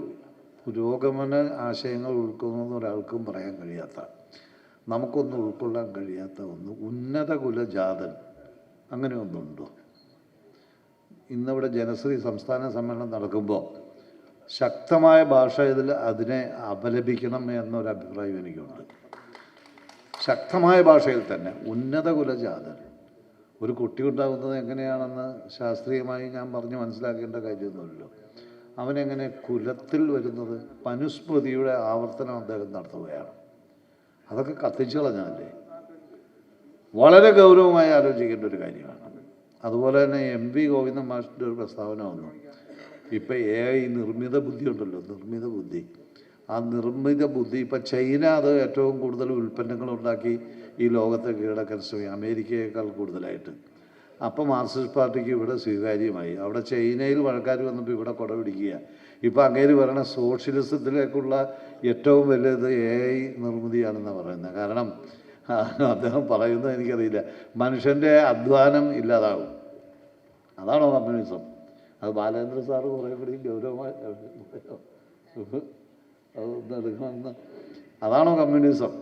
പുരോഗമന ആശയങ്ങൾ ഉൾക്കൊള്ളുന്ന ഒരാൾക്കും പറയാൻ കഴിയാത്ത, നമുക്കൊന്നും ഉൾക്കൊള്ളാൻ കഴിയാത്ത ഒന്ന് ഉന്നത കുലജാതൻ, അങ്ങനെ ഒന്നുണ്ടോ? ഇന്നിവിടെ ജനശ്രീ സംസ്ഥാന സമ്മേളനം നടക്കുമ്പോൾ ശക്തമായ ഭാഷ ഇതിൽ അതിനെ അപലപിക്കണം എന്നൊരു അഭിപ്രായം എനിക്കുണ്ട്. ശക്തമായ ഭാഷയിൽ തന്നെ ഉന്നത കുലജാതൻ. ഒരു കുട്ടി ഉണ്ടാകുന്നത് എങ്ങനെയാണെന്ന് ശാസ്ത്രീയമായി ഞാൻ പറഞ്ഞ് മനസ്സിലാക്കേണ്ട കാര്യമൊന്നുമില്ലല്ലോ. അവനെങ്ങനെ കുലത്തിൽ വരുന്നത്? മനുസ്മൃതിയുടെ ആവർത്തനം അദ്ദേഹം നടത്തുകയാണ്. അതൊക്കെ കത്തിച്ചു കളഞ്ഞാലേ വളരെ ഗൗരവമായി ആലോചിക്കേണ്ട ഒരു കാര്യമാണ്. അതുപോലെ തന്നെ MV ഗോവിന്ദൻ മാഷിൻ്റെ ഒരു പ്രസ്താവന വന്നു. ഇപ്പം AI നിർമ്മിത ബുദ്ധി ഉണ്ടല്ലോ, നിർമ്മിത ബുദ്ധി. ആ നിർമ്മിത ബുദ്ധി ഇപ്പം ചൈന അത് ഏറ്റവും കൂടുതൽ ഉൽപ്പന്നങ്ങൾ ഉണ്ടാക്കി ഈ ലോകത്തെ കീഴടക്കാൻ ശ്രമിക്കും, അമേരിക്കയേക്കാൾ കൂടുതലായിട്ട്. അപ്പം മാർക്സിസ്റ്റ് പാർട്ടിക്ക് ഇവിടെ സ്വീകാര്യമായി. അവിടെ ചൈനയിൽ വഴക്കാർ വന്നപ്പോൾ ഇവിടെ കുട പിടിക്കുക. ഇപ്പം അങ്ങേര് പറയണ സോഷ്യലിസത്തിലേക്കുള്ള ഏറ്റവും വലിയത് AI നിർമ്മിതിയാണെന്നാണ് പറയുന്നത്. കാരണം അദ്ദേഹം പറയുന്നത് എനിക്കറിയില്ല, മനുഷ്യൻ്റെ അധ്വാനം ഇല്ലാതാകും. അതാണോ കമ്മ്യൂണിസം? അത് ബാലേന്ദ്ര സാറ് കുറേ കൂടി ഗൗരവമായി അതെടുക്കണമെന്ന്. അതാണോ കമ്മ്യൂണിസം?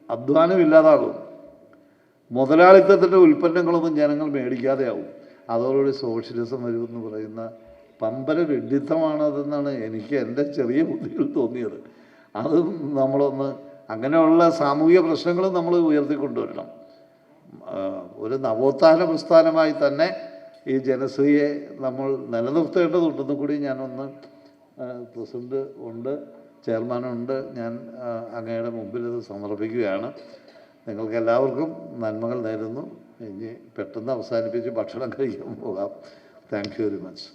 അധ്വാനം ഇല്ലാതാകും, മുതലാളിത്തത്തിൻ്റെ ഉൽപ്പന്നങ്ങളൊന്നും ജനങ്ങൾ മേടിക്കാതെയാവും, അതോടുകൂടി സോഷ്യലിസം വരുമെന്ന് പറയുന്ന പമ്പര വിഡിത്തമാണതെന്നാണ് എനിക്ക് എൻ്റെ ചെറിയ ബുദ്ധിയിൽ തോന്നിയത്. അതും നമ്മളൊന്ന് അങ്ങനെയുള്ള സാമൂഹിക പ്രശ്നങ്ങളും നമ്മൾ ഉയർത്തിക്കൊണ്ടുവരണം. ഒരു നവോത്ഥാന പ്രസ്ഥാനമായി തന്നെ ഈ ജനശ്രീയെ നമ്മൾ നിലനിർത്തേണ്ടതുണ്ടെന്ന് കൂടി ഞാനൊന്ന്, പ്രസിഡന്റ് ഉണ്ട്, ചെയർമാനുണ്ട്, ഞാൻ അങ്ങയുടെ മുമ്പിൽ ഇത് സമർപ്പിക്കുകയാണ്. നിങ്ങൾക്ക് എല്ലാവർക്കും നന്മകൾ നേരുന്നു. ഇനി പെട്ടെന്ന് അവസാനിപ്പിച്ച് ഭക്ഷണം കഴിക്കാൻ പോകാം. Thank you very much.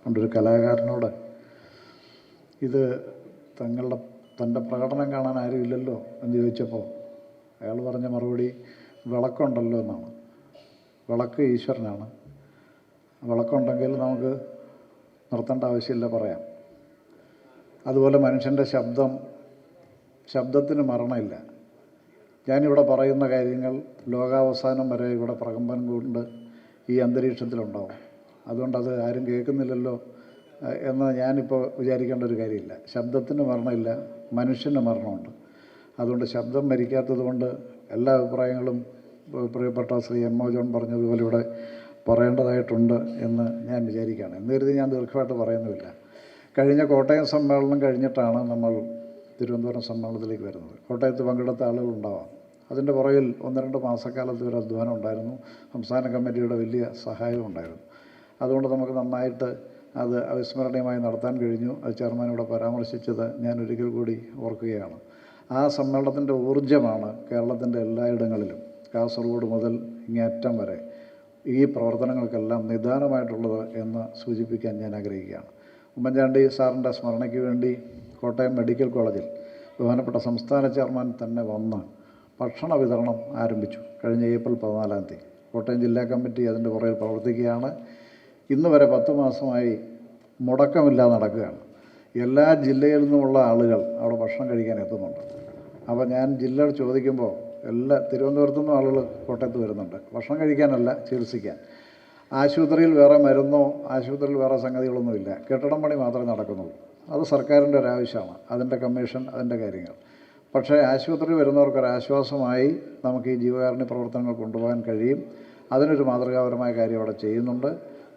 ഒരു കലാകാരനോട് ഇത് തൻ്റെ പ്രകടനം കാണാൻ ആരുമില്ലല്ലോ എന്ന് ചോദിച്ചപ്പോൾ അയാൾ പറഞ്ഞ മറുപടി വിളക്കുണ്ടല്ലോ എന്നാണ്. വിളക്ക് ഈശ്വരനാണ്. വിളക്കുണ്ടെങ്കിൽ നമുക്ക് നിർത്തേണ്ട ആവശ്യമില്ല, പറയാം. അതുപോലെ മനുഷ്യൻ്റെ ശബ്ദത്തിന് മരണമില്ല. ഞാനിവിടെ പറയുന്ന കാര്യങ്ങൾ ലോകാവസാനം വരെ ഇവിടെ പ്രകമ്പനം കൊണ്ട് ഈ അന്തരീക്ഷത്തിലുണ്ടാവും. അതുകൊണ്ടത് ആരും കേൾക്കുന്നില്ലല്ലോ എന്ന് ഞാനിപ്പോൾ വിചാരിക്കേണ്ട ഒരു കാര്യമില്ല. ശബ്ദത്തിന് മരണമില്ല, മനുഷ്യന് മരണമുണ്ട്. അതുകൊണ്ട് ശബ്ദം മരിക്കാത്തത് കൊണ്ട് എല്ലാ അഭിപ്രായങ്ങളും പ്രിയപ്പെട്ട ശ്രീ M. O. ജോൺ പറഞ്ഞതുപോലെ ഇവിടെ പറയേണ്ടതായിട്ടുണ്ട് എന്ന് ഞാൻ വിചാരിക്കുകയാണ്. എന്ന് കരുതി ഞാൻ ദീർഘമായിട്ട് പറയുന്നുമില്ല. കഴിഞ്ഞ കോട്ടയം സമ്മേളനം കഴിഞ്ഞിട്ടാണ് നമ്മൾ തിരുവനന്തപുരം സമ്മേളനത്തിലേക്ക് വരുന്നത്. കോട്ടയത്ത് പങ്കെടുത്ത ആളുകളുണ്ടാവാം. അതിൻ്റെ പുറകിൽ 1-2 മാസക്കാലത്ത് ഒരു അധ്വാനം ഉണ്ടായിരുന്നു. സംസ്ഥാന കമ്മിറ്റിയുടെ വലിയ സഹായം ഉണ്ടായിരുന്നു. അതുകൊണ്ട് നമുക്ക് നന്നായിട്ട് അത് അവിസ്മരണീയമായി നടത്താൻ കഴിഞ്ഞു. അത് ചെയർമാൻ ഇവിടെ പരാമർശിച്ചത് ഞാൻ ഒരിക്കൽ കൂടി ഓർക്കുകയാണ്. ആ സമ്മേളനത്തിൻ്റെ ഊർജ്ജമാണ് കേരളത്തിൻ്റെ എല്ലായിടങ്ങളിലും, കാസർഗോഡ് മുതൽ ഇങ്ങേറ്റം വരെ ഈ പ്രവർത്തനങ്ങൾക്കെല്ലാം നിദാനമായിട്ടുള്ളത് എന്ന് സൂചിപ്പിക്കാൻ ഞാൻ ആഗ്രഹിക്കുകയാണ്. ഉമ്മൻചാണ്ടി സാറിൻ്റെ സ്മരണയ്ക്ക് വേണ്ടി കോട്ടയം മെഡിക്കൽ കോളേജിൽ ബഹുമാനപ്പെട്ട സംസ്ഥാന ചെയർമാൻ തന്നെ വന്ന് ഭക്ഷണ വിതരണം ആരംഭിച്ചു. കഴിഞ്ഞ ഏപ്രിൽ 14 കോട്ടയം ജില്ലാ കമ്മിറ്റി അതിൻ്റെ പുറകിൽ പ്രവർത്തിക്കുകയാണ്. ഇന്ന് വരെ 10 മാസമായി മുടക്കമില്ലാതെ നടക്കുകയാണ്. എല്ലാ ജില്ലയിൽ നിന്നുമുള്ള ആളുകൾ അവിടെ ഭക്ഷണം കഴിക്കാൻ എത്തുന്നുണ്ട്. അപ്പോൾ ഞാൻ ജില്ലകൾ ചോദിക്കുമ്പോൾ തിരുവനന്തപുരത്തു നിന്നും ആളുകൾ കോട്ടയത്ത് വരുന്നുണ്ട്, ഭക്ഷണം കഴിക്കാനല്ല, ചികിത്സിക്കാൻ. ആശുപത്രിയിൽ വേറെ മരുന്നോ ആശുപത്രിയിൽ വേറെ സംഗതികളൊന്നുമില്ല, കെട്ടിടം പണി മാത്രമേ നടക്കുന്നുള്ളൂ. അത് സർക്കാരിൻ്റെ ഒരാവശ്യമാണ്, അതിൻ്റെ കമ്മീഷൻ, അതിൻ്റെ കാര്യങ്ങൾ. പക്ഷേ ആശുപത്രിയിൽ വരുന്നവർക്കൊരാശ്വാസമായി നമുക്ക് ഈ ജീവകാരുണ്യ പ്രവർത്തനങ്ങൾ കൊണ്ടുപോകാൻ കഴിയും. അതിനൊരു മാതൃകാപരമായ കാര്യം അവിടെ ചെയ്യുന്നുണ്ട്.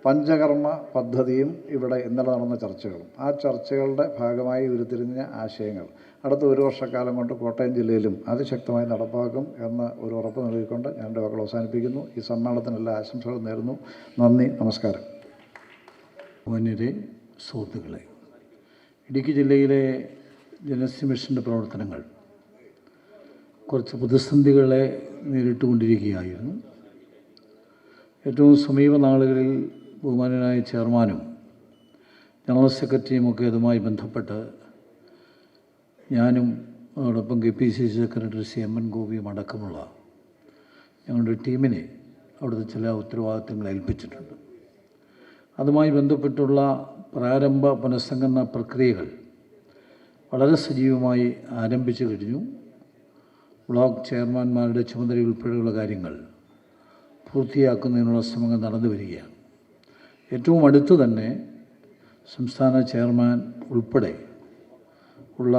പഞ്ചകർമ്മ പദ്ധതിയും ഇവിടെ ഇന്നലെ നടന്ന ചർച്ചകളും, ആ ചർച്ചകളുടെ ഭാഗമായി ഉരുത്തിരിഞ്ഞ ആശയങ്ങൾ അടുത്ത 1 വർഷക്കാലം കൊണ്ട് കോട്ടയം ജില്ലയിലും അതിശക്തമായി നടപ്പാക്കും എന്ന് ഒരു ഉറപ്പ് നൽകിക്കൊണ്ട് ഞാൻ എൻ്റെ വാക്കുകൾ അവസാനിപ്പിക്കുന്നു. ഈ സമ്മേളനത്തിന് എല്ലാ ആശംസകളും നേരുന്നു. നന്ദി, നമസ്കാരം. വന്യരെ, സുഹൃത്തുക്കളെ, ഇടുക്കി ജില്ലയിലെ ജനശ്രീ മിഷൻ്റെ പ്രവർത്തനങ്ങൾ കുറച്ച് പ്രതിസന്ധികളെ നേരിട്ടുകൊണ്ടിരിക്കുകയായിരുന്നു. ഏറ്റവും സമീപ നാളുകളിൽ ബഹുമാനനായ ചെയർമാനും ജനറൽ സെക്രട്ടറിയുമൊക്കെ അതുമായി ബന്ധപ്പെട്ട് ഞാനും അതോടൊപ്പം KPCC സെക്രട്ടറി CMN ഗോപിയും അടക്കമുള്ള ഞങ്ങളുടെ ടീമിനെ അവിടുത്തെ ചില ഉത്തരവാദിത്തങ്ങൾ ഏൽപ്പിച്ചിട്ടുണ്ട്. അതുമായി ബന്ധപ്പെട്ടുള്ള പ്രാരംഭ പുനഃസംഘടനാ പ്രക്രിയകൾ വളരെ സജീവമായി ആരംഭിച്ചു കഴിഞ്ഞു. ബ്ലോക്ക് ചെയർമാൻമാരുടെ ചുമതല ഉൾപ്പെടെയുള്ള കാര്യങ്ങൾ പൂർത്തിയാക്കുന്നതിനുള്ള ശ്രമങ്ങൾ നടന്നു വരികയാണ്. ഏറ്റവും അടുത്ത് തന്നെ സംസ്ഥാന ചെയർമാൻ ഉൾപ്പെടെ ഉള്ള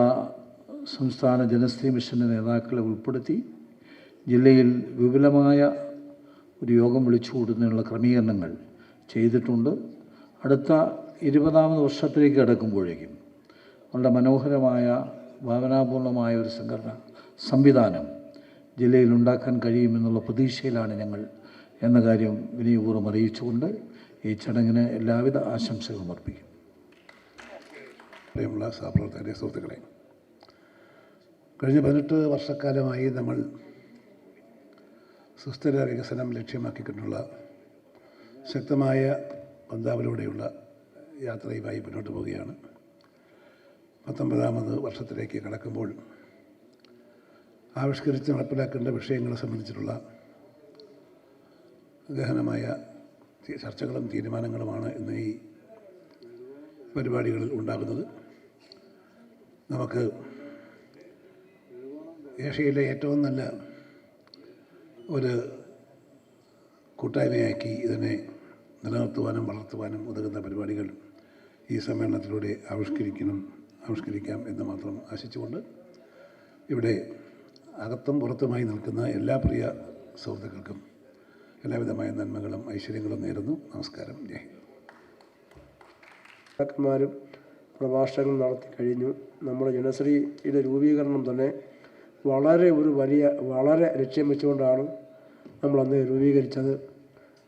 സംസ്ഥാന ജനശ്രീ മിഷൻ്റെ നേതാക്കളെ ഉൾപ്പെടുത്തി ജില്ലയിൽ വിപുലമായ ഒരു യോഗം വിളിച്ചു കൂടുന്നതിനുള്ള ക്രമീകരണങ്ങൾ ചെയ്തിട്ടുണ്ട്. അടുത്ത 20ാമത് വർഷത്തിലേക്ക് കടക്കുമ്പോഴേക്കും വളരെ മനോഹരമായ ഭാവനാപൂർണമായ ഒരു സംവിധാനം ജില്ലയിൽ ഉണ്ടാക്കാൻ കഴിയുമെന്നുള്ള പ്രതീക്ഷയിലാണ് ഞങ്ങൾ എന്ന കാര്യം വിനയപൂർവ്വം അറിയിച്ചുകൊണ്ട് ഈ ചടങ്ങിന് എല്ലാവിധ ആശംസകളും അർപ്പിക്കും. പ്രിയമുള്ള സഹപ്രവർത്തകരെ, സുഹൃത്തുക്കളെ, കഴിഞ്ഞ 18 വർഷക്കാലമായി നമ്മൾ സുസ്ഥിര വികസനം ലക്ഷ്യമാക്കിക്കൊണ്ടുള്ള ശക്തമായ പന്താവിലൂടെയുള്ള യാത്രയുമായി മുന്നോട്ട് പോവുകയാണ്. 19ാമത് വർഷത്തിലേക്ക് കടക്കുമ്പോൾ ആവിഷ്കരിച്ച് നടപ്പിലാക്കേണ്ട വിഷയങ്ങളെ സംബന്ധിച്ചിട്ടുള്ള ഗഹനമായ ചർച്ചകളും തീരുമാനങ്ങളുമാണ് ഇന്ന് ഈ പരിപാടികളിൽ ഉണ്ടാകുന്നത്. നമുക്ക് ഏഷ്യയിലെ ഏറ്റവും നല്ല ഒരു കൂട്ടായ്മയാക്കി ഇതിനെ നിലനിർത്തുവാനും വളർത്തുവാനും ഉതകുന്ന പരിപാടികൾ ഈ സമ്മേളനത്തിലൂടെ ആവിഷ്കരിക്കാം എന്ന് മാത്രം ആശിച്ചുകൊണ്ട് ഇവിടെ അകത്തും പുറത്തുമായി നിൽക്കുന്ന എല്ലാ പ്രിയ സുഹൃത്തുക്കൾക്കും എല്ലാവിധമായ നന്മകളും ഐശ്വര്യങ്ങളും നേരുന്നു. നമസ്കാരം. ജയ് ഹിന്ദ്. നേതാക്കന്മാരും പ്രഭാഷണങ്ങൾ നടത്തി കഴിഞ്ഞു. നമ്മുടെ ജനശ്രീയുടെ രൂപീകരണം തന്നെ വളരെ ലക്ഷ്യം വെച്ചുകൊണ്ടാണ് നമ്മളന്ന് രൂപീകരിച്ചത്.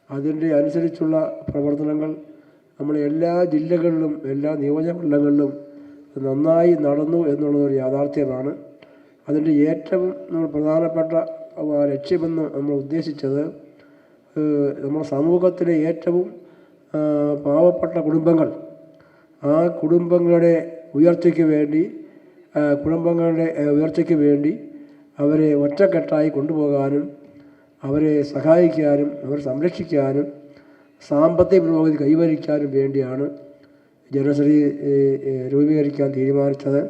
അതിൻ്റെ അനുസരിച്ചുള്ള പ്രവർത്തനങ്ങൾ നമ്മുടെ എല്ലാ ജില്ലകളിലും എല്ലാ നിയോജകമണ്ഡലങ്ങളിലും നന്നായി നടന്നു എന്നുള്ളതൊരു യാഥാർത്ഥ്യമാണ്. അതിൻ്റെ ഏറ്റവും നമ്മൾ പ്രധാനപ്പെട്ട ലക്ഷ്യമെന്ന് നമ്മൾ ഉദ്ദേശിച്ചത് നമ്മുടെ സമൂഹത്തിലെ ഏറ്റവും പാവപ്പെട്ട കുടുംബങ്ങൾ, ആ കുടുംബങ്ങളുടെ ഉയർച്ചയ്ക്ക് വേണ്ടി അവരെ ഒറ്റക്കെട്ടായി കൊണ്ടുപോകാനും അവരെ സഹായിക്കാനും അവരെ സംരക്ഷിക്കാനും സാമ്പത്തിക പുരോഗതി കൈവരിക്കാനും വേണ്ടിയാണ് ജനശ്രീ രൂപീകരിക്കാൻ തീരുമാനിച്ചത്.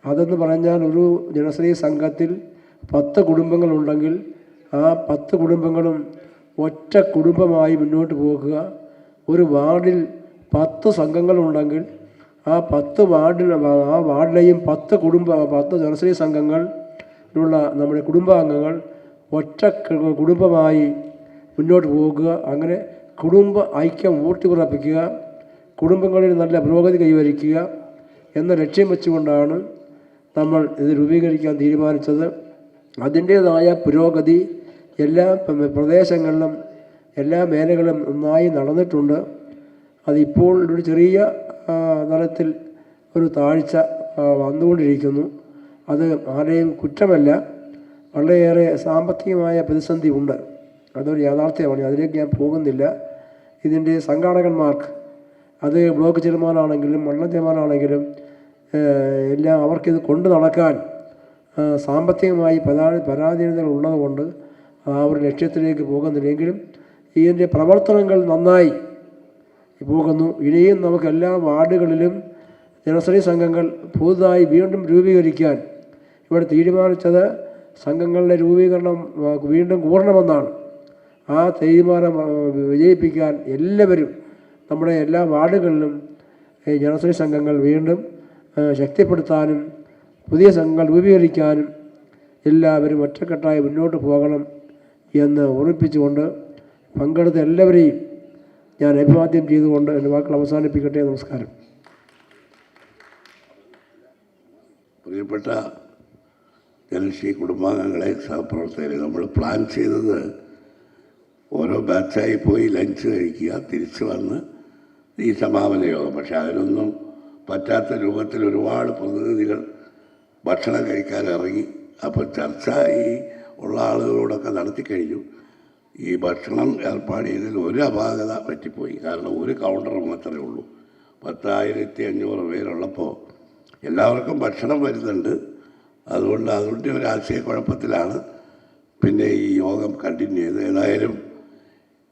അതെന്ന് പറഞ്ഞാൽ ഒരു ജനശ്രീ സംഘത്തിൽ 10 കുടുംബങ്ങളുണ്ടെങ്കിൽ ആ 10 കുടുംബങ്ങളും ഒറ്റ കുടുംബമായി മുന്നോട്ട് പോകുക. ഒരു വാർഡിൽ 10 സംഘങ്ങളുണ്ടെങ്കിൽ ആ 10 വാർഡിലെയും 10 ജനശ്രീ സംഘങ്ങളിലുള്ള നമ്മുടെ കുടുംബാംഗങ്ങൾ ഒറ്റ കുടുംബമായി മുന്നോട്ട് പോകുക. അങ്ങനെ കുടുംബ ഐക്യം ഊട്ടിയുറപ്പിക്കുക, കുടുംബങ്ങളിൽ നല്ല പുരോഗതി കൈവരിക്കുക എന്ന ലക്ഷ്യം വെച്ചുകൊണ്ടാണ് നമ്മൾ ഇത് രൂപീകരിക്കാൻ തീരുമാനിച്ചത്. അതിൻ്റേതായ പുരോഗതി എല്ലാ പ്രദേശങ്ങളിലും എല്ലാ മേഖലകളിലും നന്നായി നടന്നിട്ടുണ്ട്. അതിപ്പോൾ ഒരു ചെറിയ തലത്തിൽ ഒരു താഴ്ച വന്നുകൊണ്ടിരിക്കുന്നു. അത് ആരെയും കുറ്റമല്ല, വളരെയേറെ സാമ്പത്തികമായ പ്രതിസന്ധി ഉണ്ട്, അതൊരു യാഥാർത്ഥ്യമാണ്. അതിലേക്ക് ഞാൻ പോകുന്നില്ല. ഇതിൻ്റെ സംഘാടകന്മാർക്ക്, അത് ബ്ലോക്ക് ചെയർമാനാണെങ്കിലും മണ്ഡലം ചെയർമാനാണെങ്കിലും എല്ലാം അവർക്കിത് കൊണ്ട് നടക്കാൻ സാമ്പത്തികമായി പരാധീനതകൾ ഉള്ളതുകൊണ്ട് ആ ഒരു ലക്ഷ്യത്തിലേക്ക് പോകുന്നില്ലെങ്കിലും ഇതിൻ്റെ പ്രവർത്തനങ്ങൾ നന്നായി പോകുന്നു. ഇനിയും നമുക്ക് എല്ലാ വാർഡുകളിലും ജനശ്രീ സംഘങ്ങൾ പുതുതായി വീണ്ടും രൂപീകരിക്കാൻ ഇവിടെ തീരുമാനിച്ചത് സംഘങ്ങളുടെ രൂപീകരണം വീണ്ടും കൂടണമെന്നാണ്. ആ തീരുമാനം വിജയിപ്പിക്കാൻ എല്ലാവരും നമ്മുടെ എല്ലാ വാർഡുകളിലും ജനശ്രീ സംഘങ്ങൾ വീണ്ടും ശക്തിപ്പെടുത്താനും പുതിയ സംഘങ്ങൾ രൂപീകരിക്കാനും എല്ലാവരും ഒറ്റക്കെട്ടായി മുന്നോട്ട് പോകണം എന്ന് ഓർമ്മിപ്പിച്ചുകൊണ്ട് പങ്കെടുത്ത എല്ലാവരെയും ഞാൻ അഭിവാദ്യം ചെയ്തുകൊണ്ട് എൻ്റെ വാക്കുകൾ അവസാനിപ്പിക്കട്ടെ. നമസ്കാരം. പ്രിയപ്പെട്ട ജനശ്രീ കുടുംബാംഗങ്ങളെ, സഹപ്രവർത്തകരെ, നമ്മൾ പ്ലാൻ ചെയ്തത് ഓരോ ബാച്ചായി പോയി ലഞ്ച് കഴിക്കുക, തിരിച്ചു വന്ന് ഈ സമാപന യോഗം. പക്ഷെ അതിനൊന്നും പറ്റാത്ത രൂപത്തിൽ ഒരുപാട് പ്രതിനിധികൾ ഭക്ഷണം കഴിക്കാൻ ഇറങ്ങി. അപ്പോൾ ചർച്ച ഈ ഉള്ള ആളുകളോടൊക്കെ നടത്തിക്കഴിഞ്ഞു. ഈ ഭക്ഷണം ഏർപ്പാട് ചെയ്തതിൽ ഒരു അപാകത പറ്റിപ്പോയി. കാരണം ഒരു കൗണ്ടർ മാത്രമേ ഉള്ളൂ. 10,500 പേരുള്ളപ്പോൾ എല്ലാവർക്കും ഭക്ഷണം വരുന്നുണ്ട്. അതുകൊണ്ട് അതിൻ്റെ ഒരു ആശയക്കുഴപ്പത്തിലാണ് പിന്നെ ഈ യോഗം കണ്ടിന്യൂ ചെയ്തത്. ഏതായാലും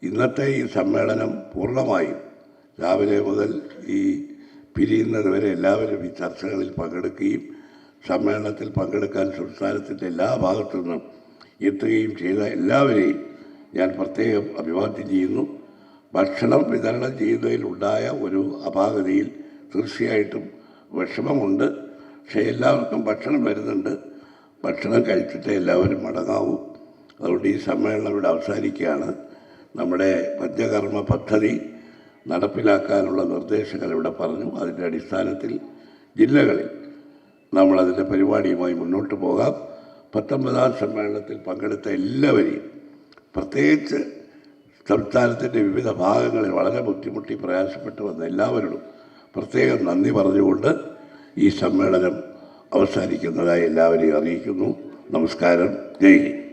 ഇന്നത്തെ ഈ സമ്മേളനം പൂർണ്ണമായും രാവിലെ മുതൽ ഈ പിരിയുന്നത് വരെ എല്ലാവരും ഈ ചർച്ചകളിൽ പങ്കെടുക്കുകയും സമ്മേളനത്തിൽ പങ്കെടുക്കാൻ സംസ്ഥാനത്തിൻ്റെ എല്ലാ ഭാഗത്തു നിന്നും എത്തുകയും ചെയ്ത എല്ലാവരെയും ഞാൻ പ്രത്യേകം അഭിവാദ്യം ചെയ്യുന്നു. ഭക്ഷണം വിതരണം ചെയ്യുന്നതിലുണ്ടായ ഒരു അപാകതയിൽ തീർച്ചയായിട്ടും വിഷമമുണ്ട്. പക്ഷേ എല്ലാവർക്കും ഭക്ഷണം വരുന്നുണ്ട്. ഭക്ഷണം കഴിച്ചിട്ട് എല്ലാവരും മടങ്ങാവൂ. അതുകൊണ്ട് ഈ സമ്മേളനം ഇവിടെ അവസാനിക്കുകയാണ്. നമ്മുടെ പഞ്ചകർമ്മ പദ്ധതി നടപ്പിലാക്കാനുള്ള നിർദ്ദേശങ്ങൾ ഇവിടെ പറഞ്ഞു. അതിൻ്റെ അടിസ്ഥാനത്തിൽ ജില്ലകളിൽ നമ്മളതിൻ്റെ പരിപാടിയുമായി മുന്നോട്ട് പോകാം. 19ാം സമ്മേളനത്തിൽ പങ്കെടുത്ത എല്ലാവരെയും, പ്രത്യേകിച്ച് സംസ്ഥാനത്തിൻ്റെ വിവിധ ഭാഗങ്ങളിൽ വളരെ ബുദ്ധിമുട്ടി പ്രയാസപ്പെട്ടു വന്ന എല്ലാവരോടും പ്രത്യേകം നന്ദി പറഞ്ഞുകൊണ്ട് ഈ സമ്മേളനം അവസാനിക്കുന്നതായി എല്ലാവരെയും അറിയിക്കുന്നു. നമസ്കാരം. ജയ് ഹിന്ദ്.